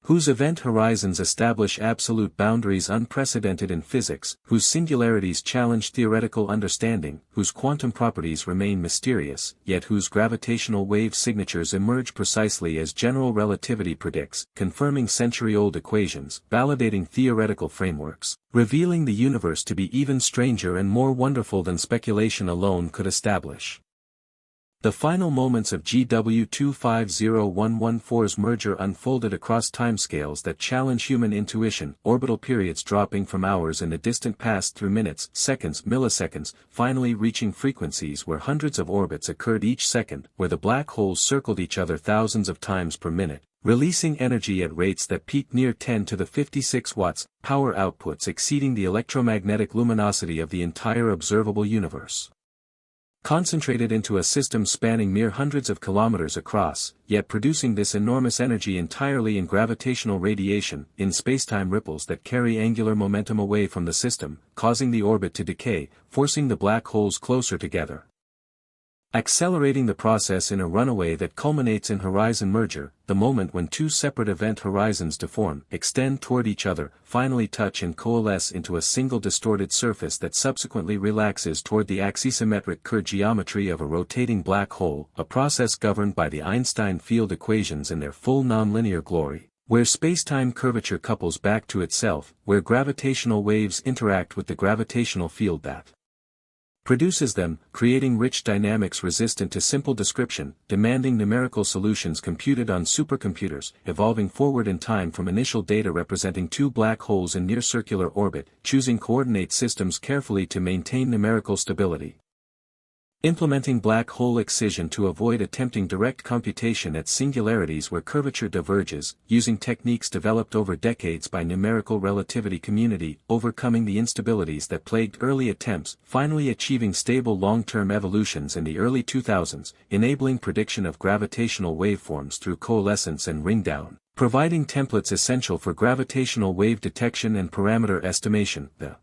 whose event horizons establish absolute boundaries unprecedented in physics, whose singularities challenge theoretical understanding, whose quantum properties remain mysterious, yet whose gravitational wave signatures emerge precisely as general relativity predicts, confirming century-old equations, validating theoretical frameworks, revealing the universe to be even stranger and more wonderful than speculation alone could establish. The final moments of GW250114's merger unfolded across timescales that challenge human intuition, orbital periods dropping from hours in the distant past through minutes, seconds, milliseconds, finally reaching frequencies where hundreds of orbits occurred each second, where the black holes circled each other thousands of times per minute, releasing energy at rates that peaked near 10 to the 56 watts, power outputs exceeding the electromagnetic luminosity of the entire observable universe. Concentrated into a system spanning mere hundreds of kilometers across, yet producing this enormous energy entirely in gravitational radiation, in spacetime ripples that carry angular momentum away from the system, causing the orbit to decay, forcing the black holes closer together, accelerating the process in a runaway that culminates in horizon merger, the moment when 2 separate event horizons deform, extend toward each other, finally touch and coalesce into a single distorted surface that subsequently relaxes toward the axisymmetric Kerr geometry of a rotating black hole, a process governed by the Einstein field equations in their full nonlinear glory, where spacetime curvature couples back to itself, where gravitational waves interact with the gravitational field that produces them, creating rich dynamics resistant to simple description, demanding numerical solutions computed on supercomputers, evolving forward in time from initial data representing 2 black holes in near-circular orbit, choosing coordinate systems carefully to maintain numerical stability. Implementing black hole excision to avoid attempting direct computation at singularities where curvature diverges, using techniques developed over decades by numerical relativity community, overcoming the instabilities that plagued early attempts, finally achieving stable long-term evolutions in the early 2000s, enabling prediction of gravitational waveforms through coalescence and ringdown, providing templates essential for gravitational wave detection and parameter estimation, the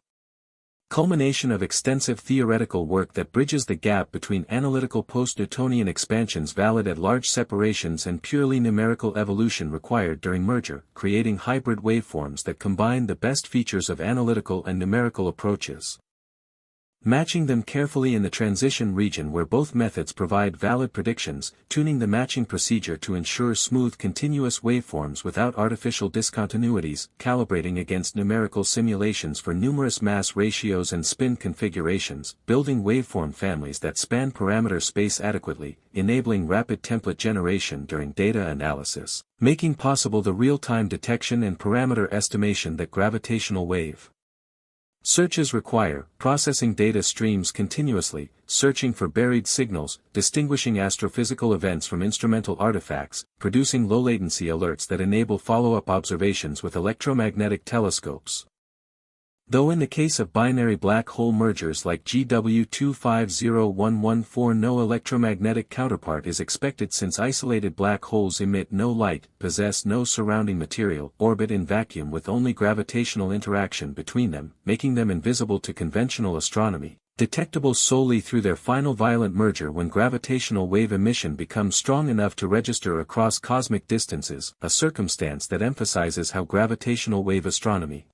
culmination of extensive theoretical work that bridges the gap between analytical post-Newtonian expansions valid at large separations and purely numerical evolution required during merger, creating hybrid waveforms that combine the best features of analytical and numerical approaches, matching them carefully in the transition region where both methods provide valid predictions, tuning the matching procedure to ensure smooth continuous waveforms without artificial discontinuities, calibrating against numerical simulations for numerous mass ratios and spin configurations, building waveform families that span parameter space adequately, enabling rapid template generation during data analysis, making possible the real-time detection and parameter estimation that gravitational wave searches require, processing data streams continuously, searching for buried signals, distinguishing astrophysical events from instrumental artifacts, producing low-latency alerts that enable follow-up observations with electromagnetic telescopes. Though in the case of binary black hole mergers like GW250114 no electromagnetic counterpart is expected since isolated black holes emit no light, possess no surrounding material, orbit in vacuum with only gravitational interaction between them, making them invisible to conventional astronomy, detectable solely through their final violent merger when gravitational wave emission becomes strong enough to register across cosmic distances, a circumstance that emphasizes how gravitational wave astronomy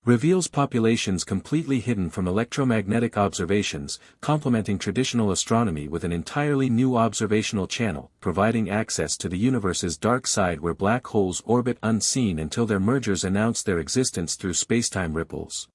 reveals populations completely hidden from electromagnetic observations, complementing traditional astronomy with an entirely new observational channel, providing access to the universe's dark side where black holes orbit unseen until their mergers announce their existence through spacetime ripples,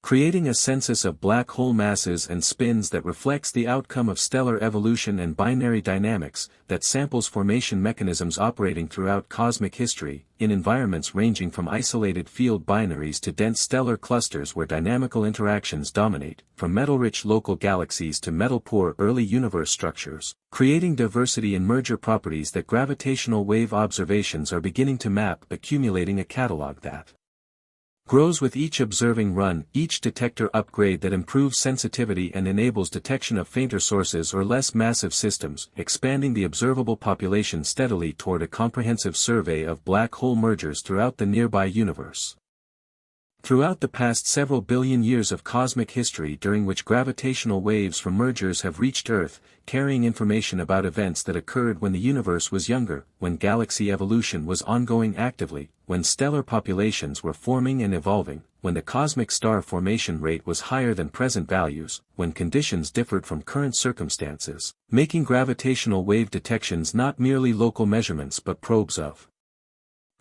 creating a census of black hole masses and spins that reflects the outcome of stellar evolution and binary dynamics, that samples formation mechanisms operating throughout cosmic history, in environments ranging from isolated field binaries to dense stellar clusters where dynamical interactions dominate, from metal-rich local galaxies to metal-poor early universe structures, creating diversity in merger properties that gravitational wave observations are beginning to map, accumulating a catalog that grows with each observing run, each detector upgrade that improves sensitivity and enables detection of fainter sources or less massive systems, expanding the observable population steadily toward a comprehensive survey of black hole mergers throughout the nearby universe. Throughout the past several billion years of cosmic history during which gravitational waves from mergers have reached Earth, carrying information about events that occurred when the universe was younger, when galaxy evolution was ongoing actively, when stellar populations were forming and evolving, when the cosmic star formation rate was higher than present values, when conditions differed from current circumstances, making gravitational wave detections not merely local measurements but probes of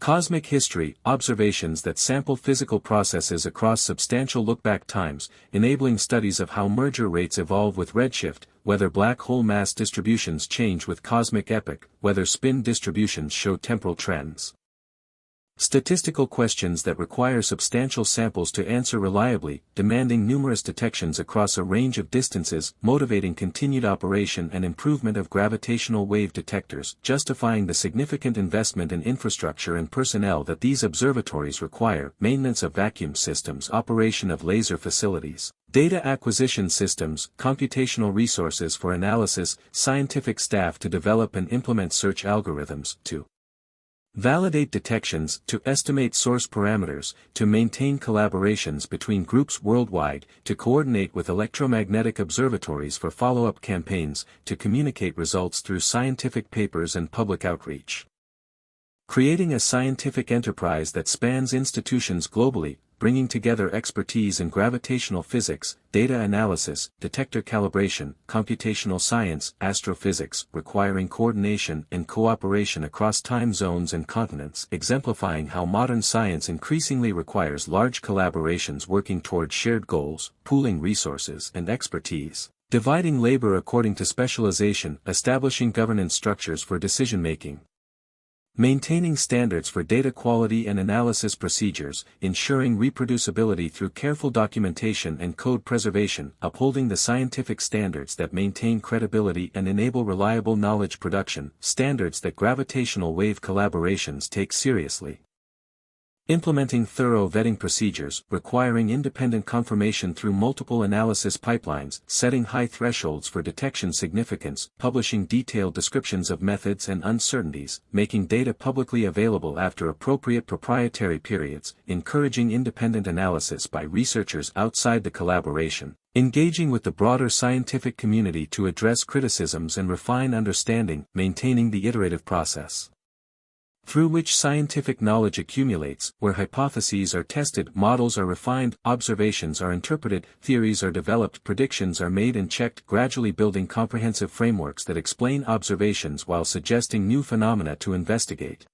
cosmic history, observations that sample physical processes across substantial look-back times, enabling studies of how merger rates evolve with redshift, whether black hole mass distributions change with cosmic epoch, whether spin distributions show temporal trends. Statistical questions that require substantial samples to answer reliably, demanding numerous detections across a range of distances, motivating continued operation and improvement of gravitational wave detectors, justifying the significant investment in infrastructure and personnel that these observatories require, maintenance of vacuum systems, operation of laser facilities, data acquisition systems, computational resources for analysis, scientific staff to develop and implement search algorithms, to validate detections, to estimate source parameters, to maintain collaborations between groups worldwide, to coordinate with electromagnetic observatories for follow-up campaigns, to communicate results through scientific papers and public outreach. Creating a scientific enterprise that spans institutions globally, bringing together expertise in gravitational physics, data analysis, detector calibration, computational science, astrophysics, requiring coordination and cooperation across time zones and continents, exemplifying how modern science increasingly requires large collaborations working toward shared goals, pooling resources and expertise, dividing labor according to specialization, establishing governance structures for decision-making. Maintaining standards for data quality and analysis procedures, ensuring reproducibility through careful documentation and code preservation, upholding the scientific standards that maintain credibility and enable reliable knowledge production, standards that gravitational wave collaborations take seriously. Implementing thorough vetting procedures, requiring independent confirmation through multiple analysis pipelines, setting high thresholds for detection significance, publishing detailed descriptions of methods and uncertainties, making data publicly available after appropriate proprietary periods, encouraging independent analysis by researchers outside the collaboration, engaging with the broader scientific community to address criticisms and refine understanding, maintaining the iterative process through which scientific knowledge accumulates, where hypotheses are tested, models are refined, observations are interpreted, theories are developed, predictions are made and checked, gradually building comprehensive frameworks that explain observations while suggesting new phenomena to investigate.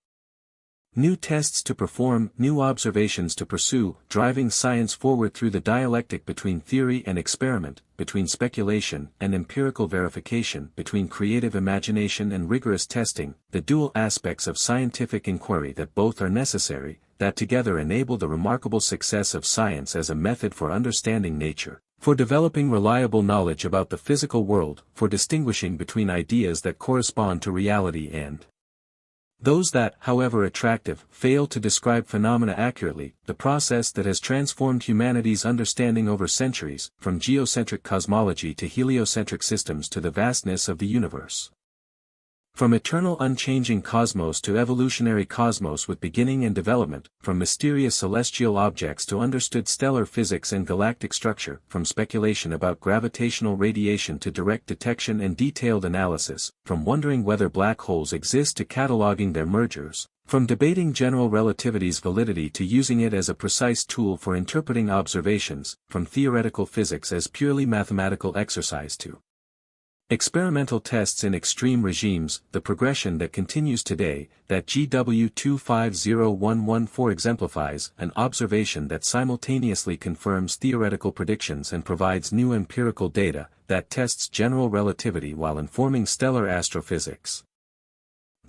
New tests to perform, new observations to pursue, driving science forward through the dialectic between theory and experiment, between speculation and empirical verification, between creative imagination and rigorous testing, the dual aspects of scientific inquiry that both are necessary, that together enable the remarkable success of science as a method for understanding nature, for developing reliable knowledge about the physical world, for distinguishing between ideas that correspond to reality and those that, however attractive, fail to describe phenomena accurately, the process that has transformed humanity's understanding over centuries, from geocentric cosmology to heliocentric systems to the vastness of the universe. From eternal unchanging cosmos to evolutionary cosmos with beginning and development, from mysterious celestial objects to understood stellar physics and galactic structure, from speculation about gravitational radiation to direct detection and detailed analysis, from wondering whether black holes exist to cataloging their mergers, from debating general relativity's validity to using it as a precise tool for interpreting observations, from theoretical physics as purely mathematical exercise to experimental tests in extreme regimes, the progression that continues today, that GW250114 exemplifies, an observation that simultaneously confirms theoretical predictions and provides new empirical data, that tests general relativity while informing stellar astrophysics.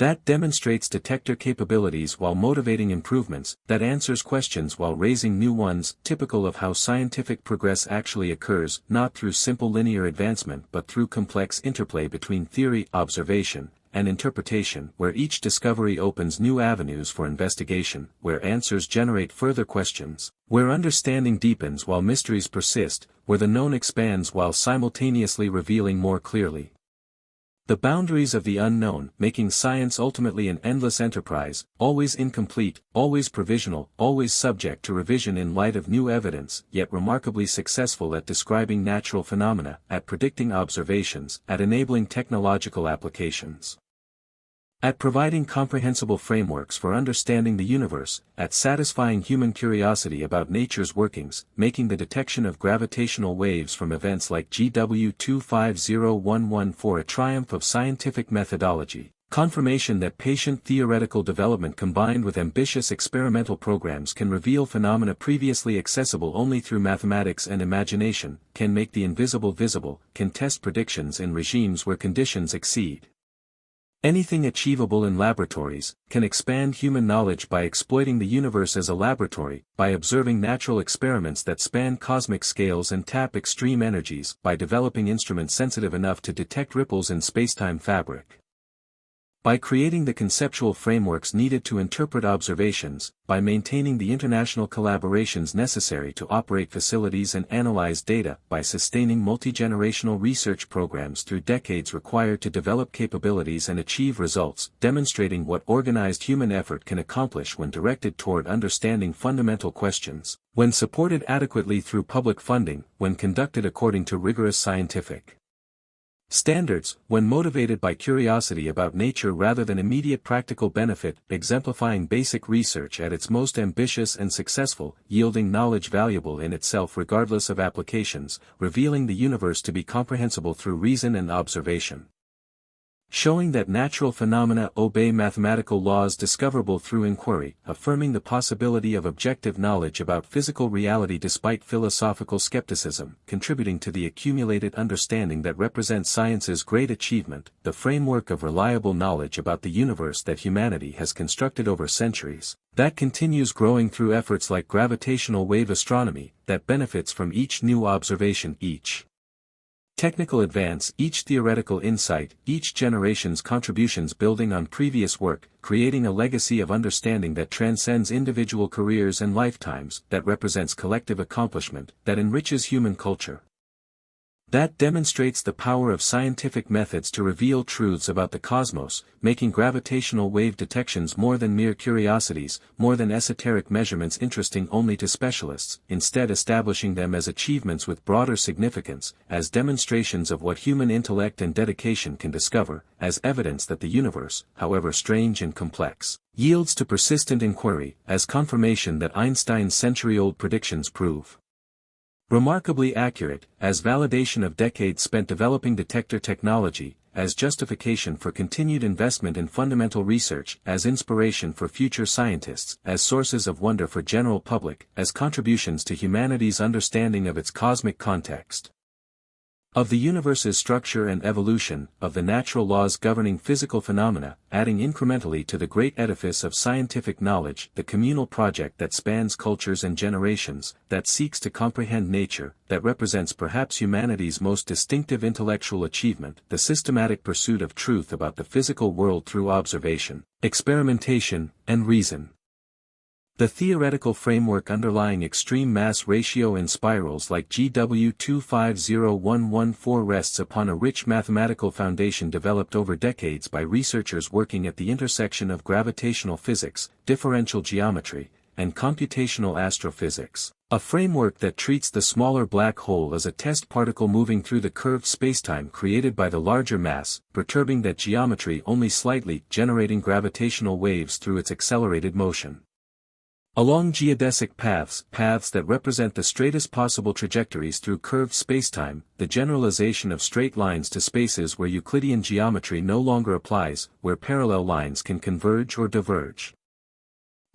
That demonstrates detector capabilities while motivating improvements, that answers questions while raising new ones, typical of how scientific progress actually occurs, not through simple linear advancement but through complex interplay between theory, observation, and interpretation, where each discovery opens new avenues for investigation, where answers generate further questions, where understanding deepens while mysteries persist, where the known expands while simultaneously revealing more clearly the boundaries of the unknown, making science ultimately an endless enterprise, always incomplete, always provisional, always subject to revision in light of new evidence, yet remarkably successful at describing natural phenomena, at predicting observations, at enabling technological applications, at providing comprehensible frameworks for understanding the universe, at satisfying human curiosity about nature's workings, making the detection of gravitational waves from events like GW250114 a triumph of scientific methodology, confirmation that patient theoretical development combined with ambitious experimental programs can reveal phenomena previously accessible only through mathematics and imagination, can make the invisible visible, can test predictions in regimes where conditions exceed anything achievable in laboratories, can expand human knowledge by exploiting the universe as a laboratory, by observing natural experiments that span cosmic scales and tap extreme energies, by developing instruments sensitive enough to detect ripples in spacetime fabric, by creating the conceptual frameworks needed to interpret observations, by maintaining the international collaborations necessary to operate facilities and analyze data, by sustaining multi-generational research programs through decades required to develop capabilities and achieve results, demonstrating what organized human effort can accomplish when directed toward understanding fundamental questions, when supported adequately through public funding, when conducted according to rigorous scientific standards, when motivated by curiosity about nature rather than immediate practical benefit, exemplifying basic research at its most ambitious and successful, yielding knowledge valuable in itself regardless of applications, revealing the universe to be comprehensible through reason and observation. showing that natural phenomena obey mathematical laws discoverable through inquiry, affirming the possibility of objective knowledge about physical reality despite philosophical skepticism, contributing to the accumulated understanding that represents science's great achievement, the framework of reliable knowledge about the universe that humanity has constructed over centuries, that continues growing through efforts like gravitational wave astronomy, that benefits from each new observation, each technical advance, each theoretical insight, each generation's contributions building on previous work, creating a legacy of understanding that transcends individual careers and lifetimes, that represents collective accomplishment, that enriches human culture. That demonstrates the power of scientific methods to reveal truths about the cosmos, making gravitational wave detections more than mere curiosities, more than esoteric measurements interesting only to specialists, instead establishing them as achievements with broader significance, as demonstrations of what human intellect and dedication can discover, as evidence that the universe, however strange and complex, yields to persistent inquiry, as confirmation that Einstein's century-old predictions prove remarkably accurate, as validation of decades spent developing detector technology, as justification for continued investment in fundamental research, as inspiration for future scientists, as sources of wonder for general public, as contributions to humanity's understanding of its cosmic context, of the universe's structure and evolution, of the natural laws governing physical phenomena, adding incrementally to the great edifice of scientific knowledge, the communal project that spans cultures and generations, that seeks to comprehend nature, that represents perhaps humanity's most distinctive intellectual achievement, the systematic pursuit of truth about the physical world through observation, experimentation, and reason. The theoretical framework underlying extreme mass ratio in spirals like GW250114 rests upon a rich mathematical foundation developed over decades by researchers working at the intersection of gravitational physics, differential geometry, and computational astrophysics, a framework that treats the smaller black hole as a test particle moving through the curved spacetime created by the larger mass, perturbing that geometry only slightly, generating gravitational waves through its accelerated motion. Along geodesic paths that represent the straightest possible trajectories through curved spacetime, the generalization of straight lines to spaces where Euclidean geometry no longer applies, where parallel lines can converge or diverge,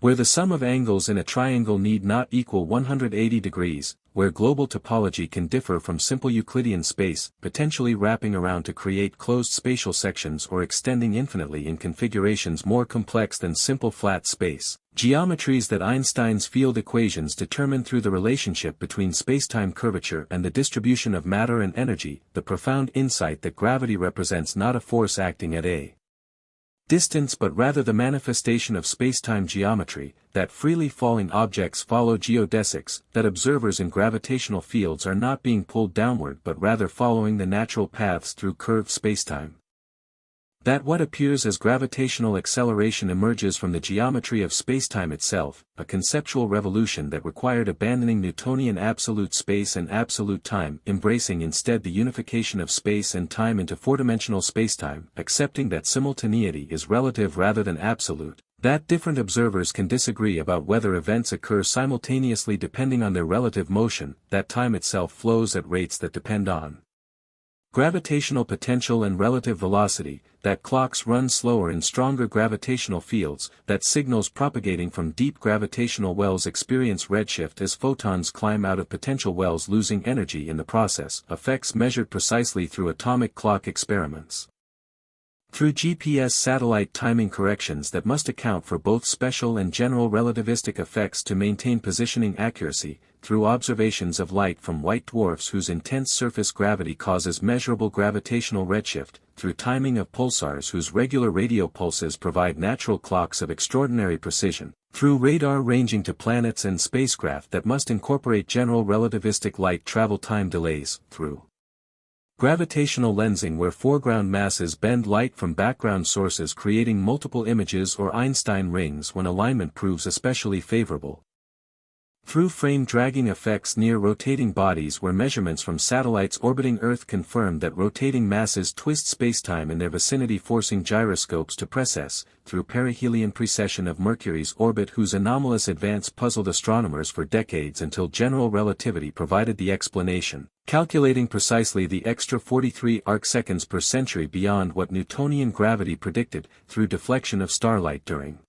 where the sum of angles in a triangle need not equal 180 degrees, where global topology can differ from simple Euclidean space, potentially wrapping around to create closed spatial sections or extending infinitely in configurations more complex than simple flat space. Geometries that Einstein's field equations determine through the relationship between spacetime curvature and the distribution of matter and energy, the profound insight that gravity represents not a force acting at a distance but rather the manifestation of spacetime geometry, that freely falling objects follow geodesics, that observers in gravitational fields are not being pulled downward but rather following the natural paths through curved spacetime. That what appears as gravitational acceleration emerges from the geometry of spacetime itself, a conceptual revolution that required abandoning Newtonian absolute space and absolute time, embracing instead the unification of space and time into four-dimensional spacetime, accepting that simultaneity is relative rather than absolute, that different observers can disagree about whether events occur simultaneously depending on their relative motion, that time itself flows at rates that depend on gravitational potential and relative velocity, that clocks run slower in stronger gravitational fields, that signals propagating from deep gravitational wells experience redshift as photons climb out of potential wells losing energy in the process, effects measured precisely through atomic clock experiments. Through GPS satellite timing corrections that must account for both special and general relativistic effects to maintain positioning accuracy, through observations of light from white dwarfs whose intense surface gravity causes measurable gravitational redshift, through timing of pulsars whose regular radio pulses provide natural clocks of extraordinary precision, through radar ranging to planets and spacecraft that must incorporate general relativistic light travel time delays, through gravitational lensing where foreground masses bend light from background sources creating multiple images or Einstein rings when alignment proves especially favorable. Through frame dragging effects near rotating bodies where measurements from satellites orbiting Earth confirmed that rotating masses twist spacetime in their vicinity, forcing gyroscopes to precess, through perihelion precession of Mercury's orbit whose anomalous advance puzzled astronomers for decades until general relativity provided the explanation, calculating precisely the extra 43 arcseconds per century beyond what Newtonian gravity predicted, through deflection of starlight during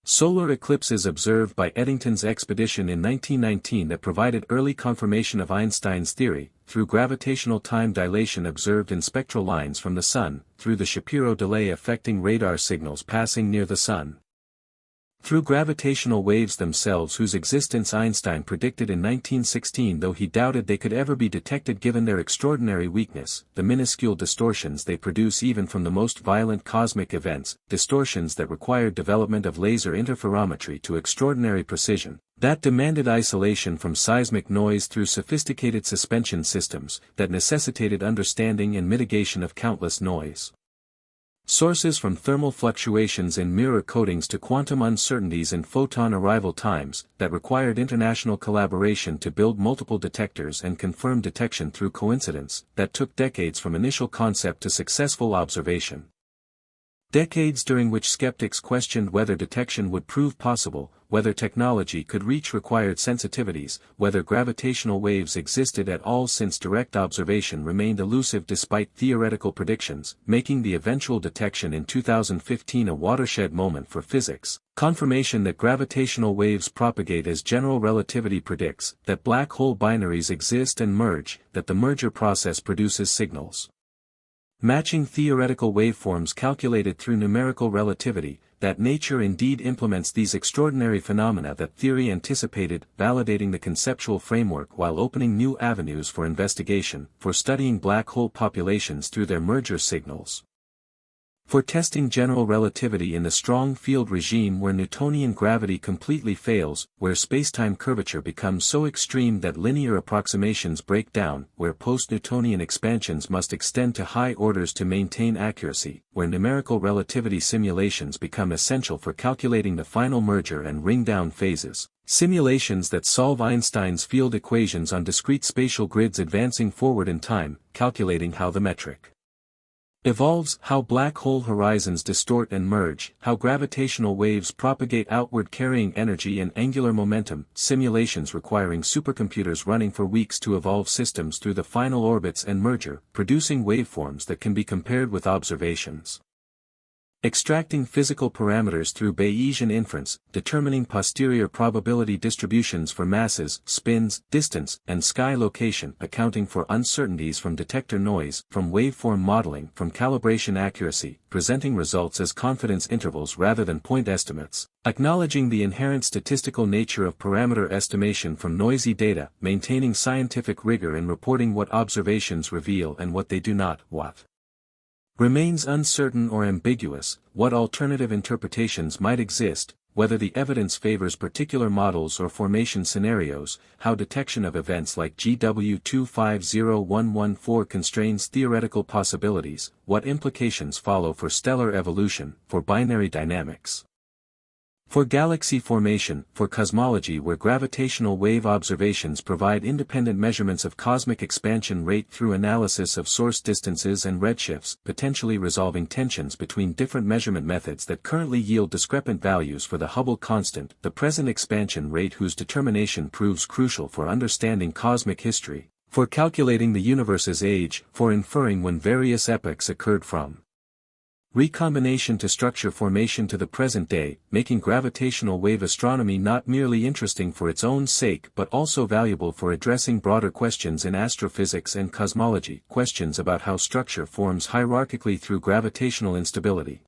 solar eclipses observed by Eddington's expedition in 1919 that provided early confirmation of Einstein's theory, through gravitational time dilation observed in spectral lines from the Sun, through the Shapiro delay affecting radar signals passing near the Sun, through gravitational waves themselves whose existence Einstein predicted in 1916 though he doubted they could ever be detected given their extraordinary weakness, the minuscule distortions they produce even from the most violent cosmic events, distortions that required development of laser interferometry to extraordinary precision, that demanded isolation from seismic noise through sophisticated suspension systems, that necessitated understanding and mitigation of countless noise sources from thermal fluctuations in mirror coatings to quantum uncertainties in photon arrival times, that required international collaboration to build multiple detectors and confirm detection through coincidence, that took decades from initial concept to successful observation. Decades during which skeptics questioned whether detection would prove possible, whether technology could reach required sensitivities, whether gravitational waves existed at all since direct observation remained elusive despite theoretical predictions, making the eventual detection in 2015 a watershed moment for physics, confirmation that gravitational waves propagate as general relativity predicts, that black hole binaries exist and merge, that the merger process produces signals matching theoretical waveforms calculated through numerical relativity, that nature indeed implements these extraordinary phenomena that theory anticipated, validating the conceptual framework while opening new avenues for investigation, for studying black hole populations through their merger signals, for testing general relativity in the strong field regime where Newtonian gravity completely fails, where spacetime curvature becomes so extreme that linear approximations break down, where post-Newtonian expansions must extend to high orders to maintain accuracy, where numerical relativity simulations become essential for calculating the final merger and ring-down phases, simulations that solve Einstein's field equations on discrete spatial grids advancing forward in time, calculating how the metric evolves, how black hole horizons distort and merge, how gravitational waves propagate outward carrying energy and angular momentum, simulations requiring supercomputers running for weeks to evolve systems through the final orbits and merger, producing waveforms that can be compared with observations, extracting physical parameters through Bayesian inference, determining posterior probability distributions for masses, spins, distance, and sky location, accounting for uncertainties from detector noise, from waveform modeling, from calibration accuracy, presenting results as confidence intervals rather than point estimates, acknowledging the inherent statistical nature of parameter estimation from noisy data, maintaining scientific rigor in reporting what observations reveal and what they do not, what remains uncertain or ambiguous, what alternative interpretations might exist, whether the evidence favors particular models or formation scenarios, how detection of events like GW250114 constrains theoretical possibilities, what implications follow for stellar evolution, for binary dynamics, for galaxy formation, for cosmology where gravitational wave observations provide independent measurements of cosmic expansion rate through analysis of source distances and redshifts, potentially resolving tensions between different measurement methods that currently yield discrepant values for the Hubble constant, the present expansion rate whose determination proves crucial for understanding cosmic history, for calculating the universe's age, for inferring when various epochs occurred from recombination to structure formation to the present day, making gravitational wave astronomy not merely interesting for its own sake but also valuable for addressing broader questions in astrophysics and cosmology, questions about how structure forms hierarchically through gravitational instability,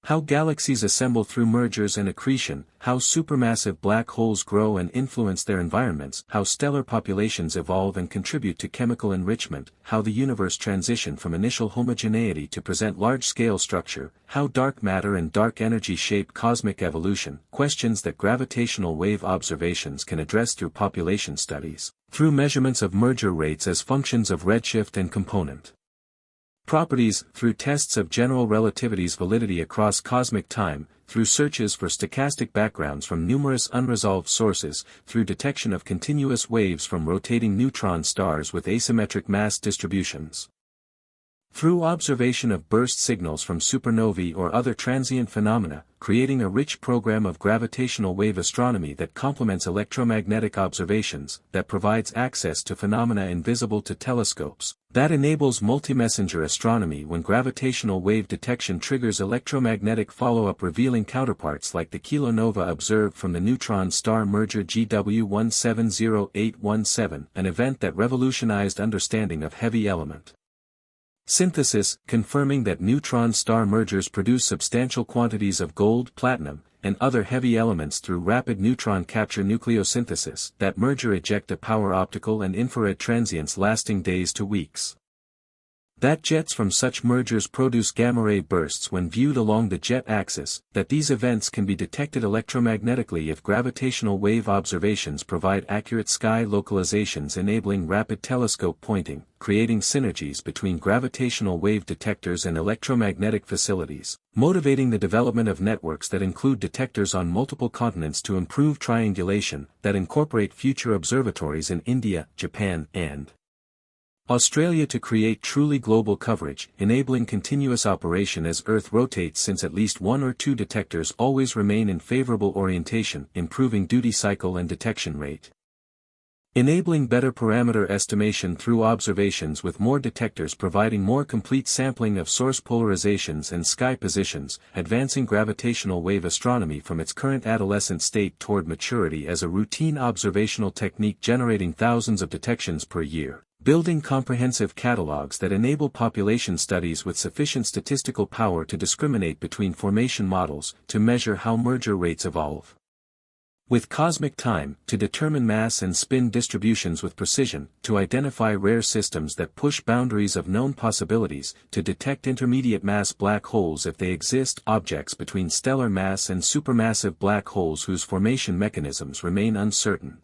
how galaxies assemble through mergers and accretion, how supermassive black holes grow and influence their environments, how stellar populations evolve and contribute to chemical enrichment, how the universe transition from initial homogeneity to present large-scale structure, how dark matter and dark energy shape cosmic evolution, questions that gravitational wave observations can address through population studies, through measurements of merger rates as functions of redshift and component Properties, through tests of general relativity's validity across cosmic time, through searches for stochastic backgrounds from numerous unresolved sources, through detection of continuous waves from rotating neutron stars with asymmetric mass distributions. Through observation of burst signals from supernovae or other transient phenomena, creating a rich program of gravitational wave astronomy that complements electromagnetic observations, that provides access to phenomena invisible to telescopes, that enables multi-messenger astronomy when gravitational wave detection triggers electromagnetic follow-up revealing counterparts like the kilonova observed from the neutron star merger GW250114, an event that revolutionized understanding of heavy element synthesis, confirming that neutron star mergers produce substantial quantities of gold, platinum, and other heavy elements through rapid neutron capture nucleosynthesis, that merger eject a power optical and infrared transients lasting days to weeks. That jets from such mergers produce gamma-ray bursts when viewed along the jet axis, that these events can be detected electromagnetically if gravitational wave observations provide accurate sky localizations enabling rapid telescope pointing, creating synergies between gravitational wave detectors and electromagnetic facilities, motivating the development of networks that include detectors on multiple continents to improve triangulation, that incorporate future observatories in India, Japan, and Australia to create truly global coverage, enabling continuous operation as Earth rotates since at least one or two detectors always remain in favorable orientation, improving duty cycle and detection rate. Enabling better parameter estimation through observations with more detectors providing more complete sampling of source polarizations and sky positions, advancing gravitational wave astronomy from its current adolescent state toward maturity as a routine observational technique generating thousands of detections per year. Building comprehensive catalogs that enable population studies with sufficient statistical power to discriminate between formation models, to measure how merger rates evolve with cosmic time, to determine mass and spin distributions with precision, to identify rare systems that push boundaries of known possibilities, to detect intermediate mass black holes if they exist, objects between stellar mass and supermassive black holes whose formation mechanisms remain uncertain,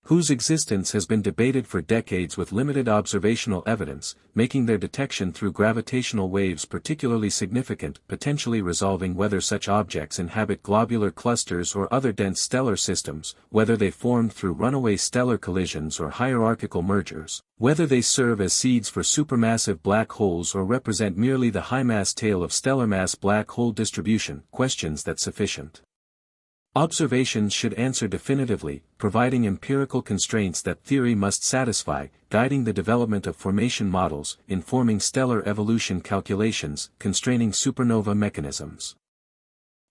whose existence has been debated for decades with limited observational evidence, making their detection through gravitational waves particularly significant, potentially resolving whether such objects inhabit globular clusters or other dense stellar systems, whether they formed through runaway stellar collisions or hierarchical mergers, whether they serve as seeds for supermassive black holes or represent merely the high-mass tail of stellar mass black hole distribution, questions that sufficient observations should answer definitively, providing empirical constraints that theory must satisfy, guiding the development of formation models, informing stellar evolution calculations, constraining supernova mechanisms.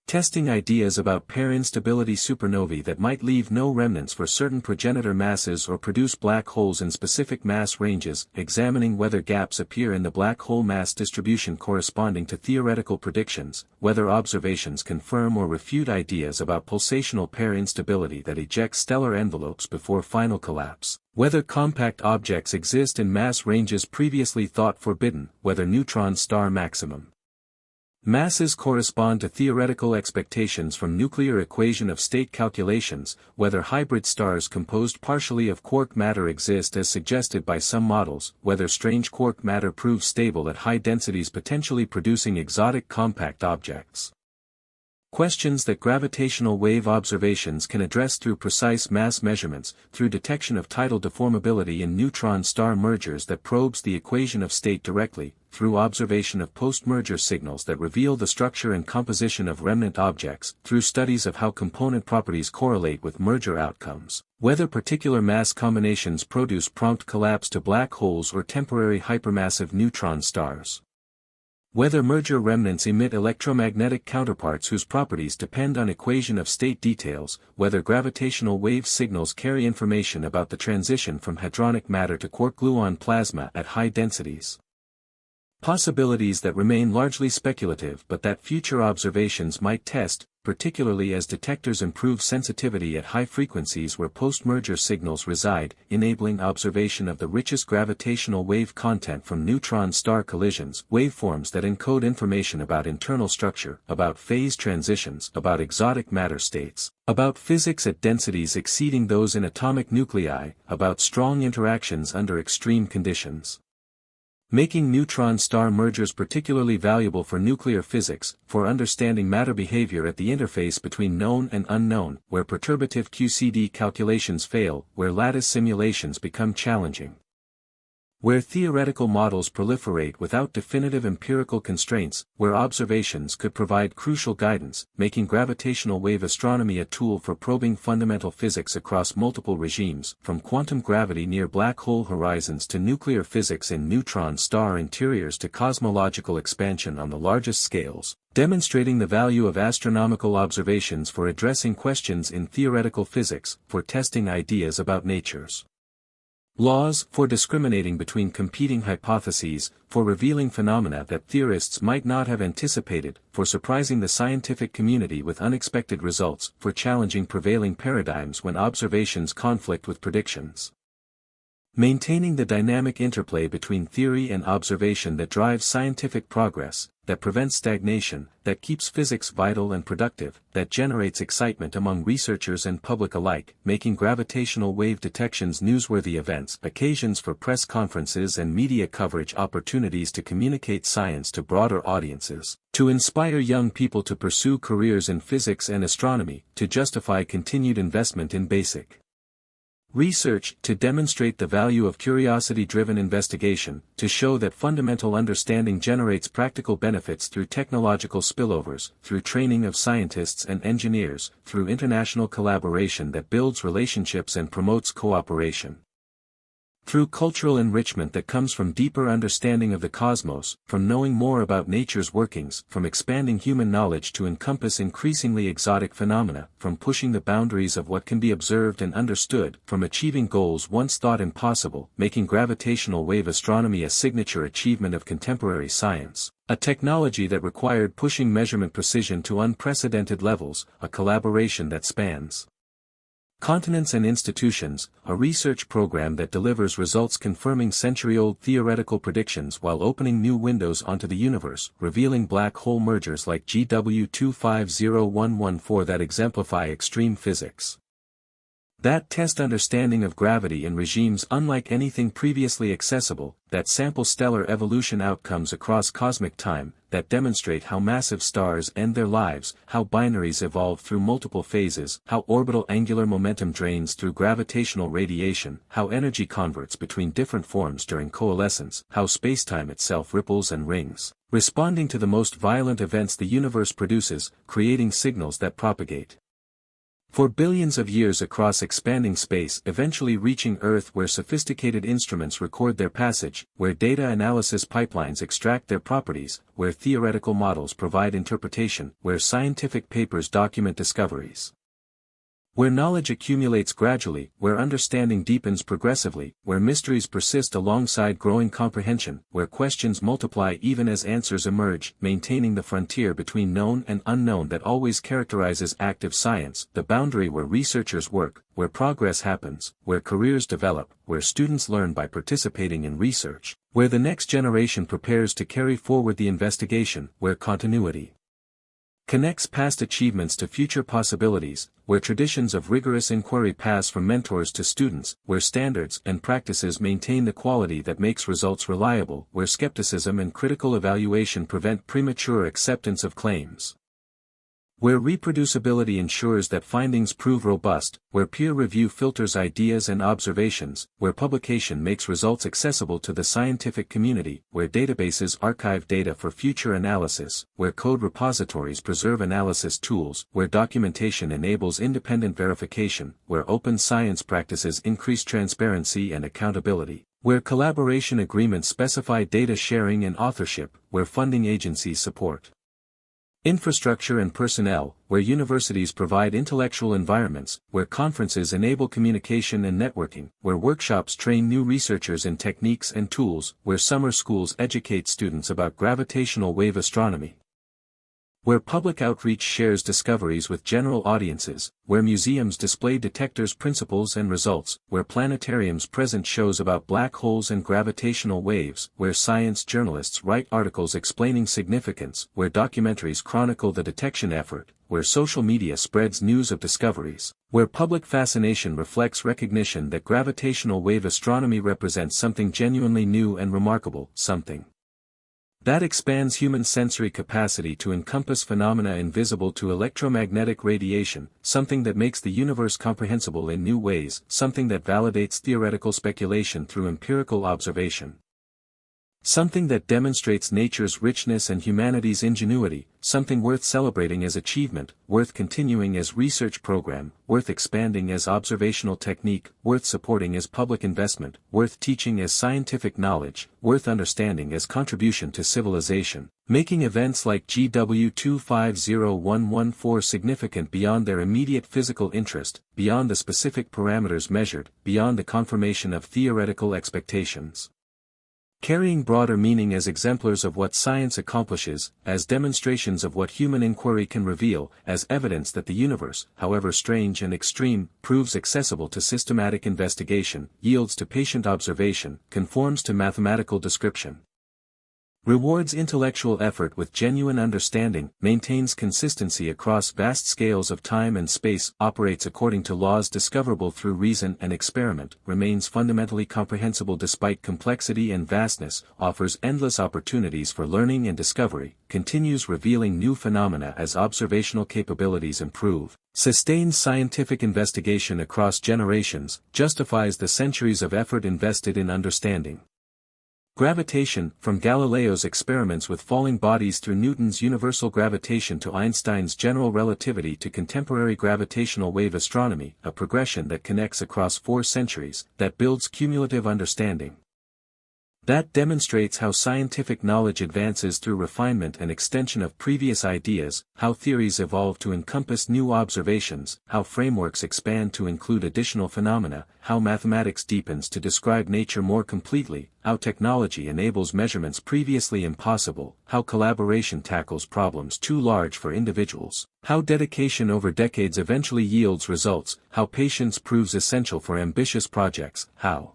Testing ideas about pair instability supernovae that might leave no remnants for certain progenitor masses or produce black holes in specific mass ranges, examining whether gaps appear in the black hole mass distribution corresponding to theoretical predictions, whether observations confirm or refute ideas about pulsational pair instability that eject stellar envelopes before final collapse, whether compact objects exist in mass ranges previously thought forbidden, whether neutron star maximum masses correspond to theoretical expectations from nuclear equation of state calculations, whether hybrid stars composed partially of quark matter exist as suggested by some models, whether strange quark matter proves stable at high densities potentially producing exotic compact objects. Questions that gravitational wave observations can address through precise mass measurements, through detection of tidal deformability in neutron star mergers that probes the equation of state directly, through observation of post-merger signals that reveal the structure and composition of remnant objects, through studies of how component properties correlate with merger outcomes, whether particular mass combinations produce prompt collapse to black holes or temporary hypermassive neutron stars. Whether merger remnants emit electromagnetic counterparts whose properties depend on equation of state details, whether gravitational wave signals carry information about the transition from hadronic matter to quark-gluon plasma at high densities. Possibilities that remain largely speculative but that future observations might test, particularly as detectors improve sensitivity at high frequencies where post-merger signals reside, enabling observation of the richest gravitational wave content from neutron star collisions, waveforms that encode information about internal structure, about phase transitions, about exotic matter states, about physics at densities exceeding those in atomic nuclei, about strong interactions under extreme conditions. making neutron-star mergers particularly valuable for nuclear physics, for understanding matter behavior at the interface between known and unknown, where perturbative QCD calculations fail, where lattice simulations become challenging. Where theoretical models proliferate without definitive empirical constraints, where observations could provide crucial guidance, making gravitational wave astronomy a tool for probing fundamental physics across multiple regimes, from quantum gravity near black hole horizons to nuclear physics in neutron star interiors to cosmological expansion on the largest scales, demonstrating the value of astronomical observations for addressing questions in theoretical physics, for testing ideas about nature's laws, for discriminating between competing hypotheses, for revealing phenomena that theorists might not have anticipated, for surprising the scientific community with unexpected results, for challenging prevailing paradigms when observations conflict with predictions. Maintaining the dynamic interplay between theory and observation that drives scientific progress, that prevents stagnation, that keeps physics vital and productive, that generates excitement among researchers and public alike, making gravitational wave detections newsworthy events, occasions for press conferences and media coverage, opportunities to communicate science to broader audiences, to inspire young people to pursue careers in physics and astronomy, to justify continued investment in basic research, to demonstrate the value of curiosity-driven investigation, to show that fundamental understanding generates practical benefits through technological spillovers, through training of scientists and engineers, through international collaboration that builds relationships and promotes cooperation. Through cultural enrichment that comes from deeper understanding of the cosmos, from knowing more about nature's workings, from expanding human knowledge to encompass increasingly exotic phenomena, from pushing the boundaries of what can be observed and understood, from achieving goals once thought impossible, making gravitational wave astronomy a signature achievement of contemporary science, a technology that required pushing measurement precision to unprecedented levels, a collaboration that spans continents and institutions, a research program that delivers results confirming century-old theoretical predictions while opening new windows onto the universe, revealing black hole mergers like GW250114 that exemplify extreme physics, that test understanding of gravity in regimes unlike anything previously accessible, that sample stellar evolution outcomes across cosmic time, that demonstrate how massive stars end their lives, how binaries evolve through multiple phases, how orbital angular momentum drains through gravitational radiation, how energy converts between different forms during coalescence, how spacetime itself ripples and rings, responding to the most violent events the universe produces, creating signals that propagate for billions of years across expanding space, eventually reaching Earth, where sophisticated instruments record their passage, where data analysis pipelines extract their properties, where theoretical models provide interpretation, where scientific papers document discoveries, where knowledge accumulates gradually, where understanding deepens progressively, where mysteries persist alongside growing comprehension, where questions multiply even as answers emerge, maintaining the frontier between known and unknown that always characterizes active science, the boundary where researchers work, where progress happens, where careers develop, where students learn by participating in research, where the next generation prepares to carry forward the investigation, where continuity connects past achievements to future possibilities, where traditions of rigorous inquiry pass from mentors to students, where standards and practices maintain the quality that makes results reliable, where skepticism and critical evaluation prevent premature acceptance of claims, where reproducibility ensures that findings prove robust, where peer review filters ideas and observations, where publication makes results accessible to the scientific community, where databases archive data for future analysis, where code repositories preserve analysis tools, where documentation enables independent verification, where open science practices increase transparency and accountability, where collaboration agreements specify data sharing and authorship, where funding agencies support infrastructure and personnel, where universities provide intellectual environments, where conferences enable communication and networking, where workshops train new researchers in techniques and tools, where summer schools educate students about gravitational wave astronomy, Where public outreach shares discoveries with general audiences, where museums display detectors' principles and results, where planetariums present shows about black holes and gravitational waves, where science journalists write articles explaining significance, where documentaries chronicle the detection effort, where social media spreads news of discoveries, where public fascination reflects recognition that gravitational wave astronomy represents something genuinely new and remarkable, something that expands human sensory capacity to encompass phenomena invisible to electromagnetic radiation, something that makes the universe comprehensible in new ways, something that validates theoretical speculation through empirical observation. Something that demonstrates nature's richness and humanity's ingenuity, something worth celebrating as achievement, worth continuing as research program, worth expanding as observational technique, worth supporting as public investment, worth teaching as scientific knowledge, worth understanding as contribution to civilization, making events like GW250114 significant beyond their immediate physical interest, beyond the specific parameters measured, beyond the confirmation of theoretical expectations. Carrying broader meaning as exemplars of what science accomplishes, as demonstrations of what human inquiry can reveal, as evidence that the universe, however strange and extreme, proves accessible to systematic investigation, yields to patient observation, conforms to mathematical description. Rewards intellectual effort with genuine understanding, maintains consistency across vast scales of time and space, operates according to laws discoverable through reason and experiment, remains fundamentally comprehensible despite complexity and vastness, offers endless opportunities for learning and discovery, continues revealing new phenomena as observational capabilities improve, sustains scientific investigation across generations, justifies the centuries of effort invested in understanding. Gravitation, from Galileo's experiments with falling bodies through Newton's universal gravitation to Einstein's general relativity to contemporary gravitational wave astronomy, a progression that connects across 4 centuries, that builds cumulative understanding. That demonstrates how scientific knowledge advances through refinement and extension of previous ideas, how theories evolve to encompass new observations, how frameworks expand to include additional phenomena, how mathematics deepens to describe nature more completely, how technology enables measurements previously impossible, how collaboration tackles problems too large for individuals, how dedication over decades eventually yields results, how patience proves essential for ambitious projects, how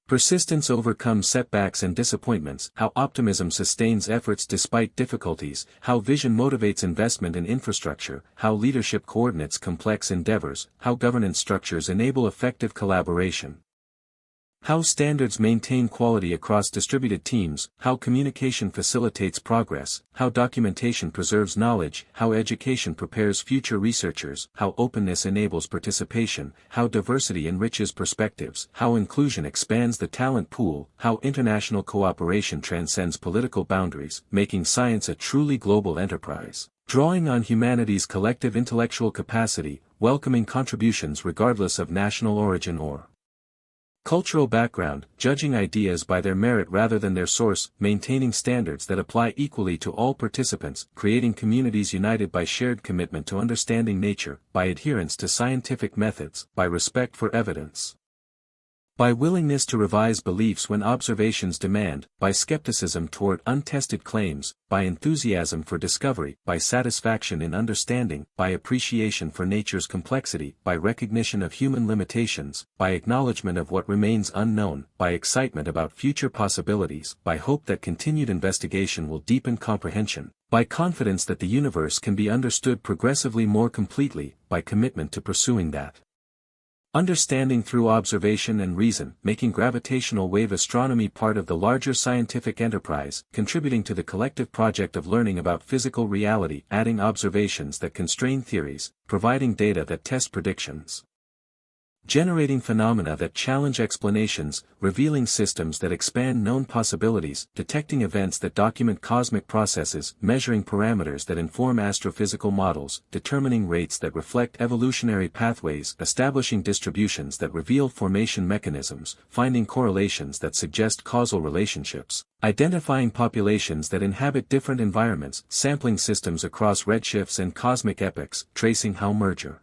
persistence overcomes setbacks and disappointments, how optimism sustains efforts despite difficulties, how vision motivates investment in infrastructure, how leadership coordinates complex endeavors, how governance structures enable effective collaboration. How standards maintain quality across distributed teams, how communication facilitates progress, how documentation preserves knowledge, how education prepares future researchers, how openness enables participation, how diversity enriches perspectives, how inclusion expands the talent pool, how international cooperation transcends political boundaries, making science a truly global enterprise, drawing on humanity's collective intellectual capacity, welcoming contributions regardless of national origin or cultural background, judging ideas by their merit rather than their source, maintaining standards that apply equally to all participants, creating communities united by shared commitment to understanding nature, by adherence to scientific methods, by respect for evidence, by willingness to revise beliefs when observations demand, by skepticism toward untested claims, by enthusiasm for discovery, by satisfaction in understanding, by appreciation for nature's complexity, by recognition of human limitations, by acknowledgement of what remains unknown, by excitement about future possibilities, by hope that continued investigation will deepen comprehension, by confidence that the universe can be understood progressively more completely, by commitment to pursuing that understanding through observation and reason, making gravitational wave astronomy part of the larger scientific enterprise, contributing to the collective project of learning about physical reality, adding observations that constrain theories, providing data that test predictions, generating phenomena that challenge explanations, revealing systems that expand known possibilities, detecting events that document cosmic processes, measuring parameters that inform astrophysical models, determining rates that reflect evolutionary pathways, establishing distributions that reveal formation mechanisms, finding correlations that suggest causal relationships, identifying populations that inhabit different environments, sampling systems across redshifts and cosmic epochs, tracing how merger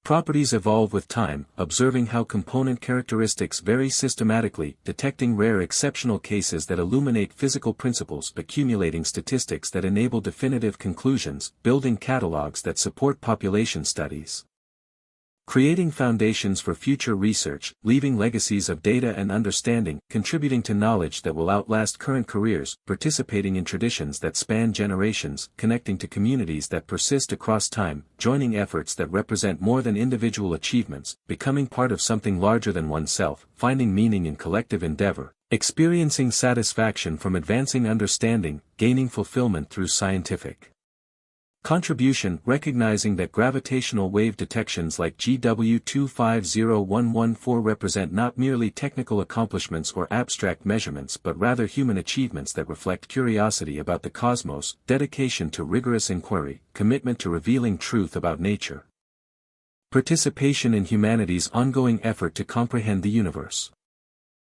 properties evolve with time, observing how component characteristics vary systematically, detecting rare exceptional cases that illuminate physical principles, accumulating statistics that enable definitive conclusions, building catalogs that support population studies, creating foundations for future research, leaving legacies of data and understanding, contributing to knowledge that will outlast current careers, participating in traditions that span generations, connecting to communities that persist across time, joining efforts that represent more than individual achievements, becoming part of something larger than oneself, finding meaning in collective endeavor, experiencing satisfaction from advancing understanding, gaining fulfillment through scientific contribution, recognizing that gravitational wave detections like GW250114 represent not merely technical accomplishments or abstract measurements but rather human achievements that reflect curiosity about the cosmos, dedication to rigorous inquiry, commitment to revealing truth about nature, participation in humanity's ongoing effort to comprehend the universe.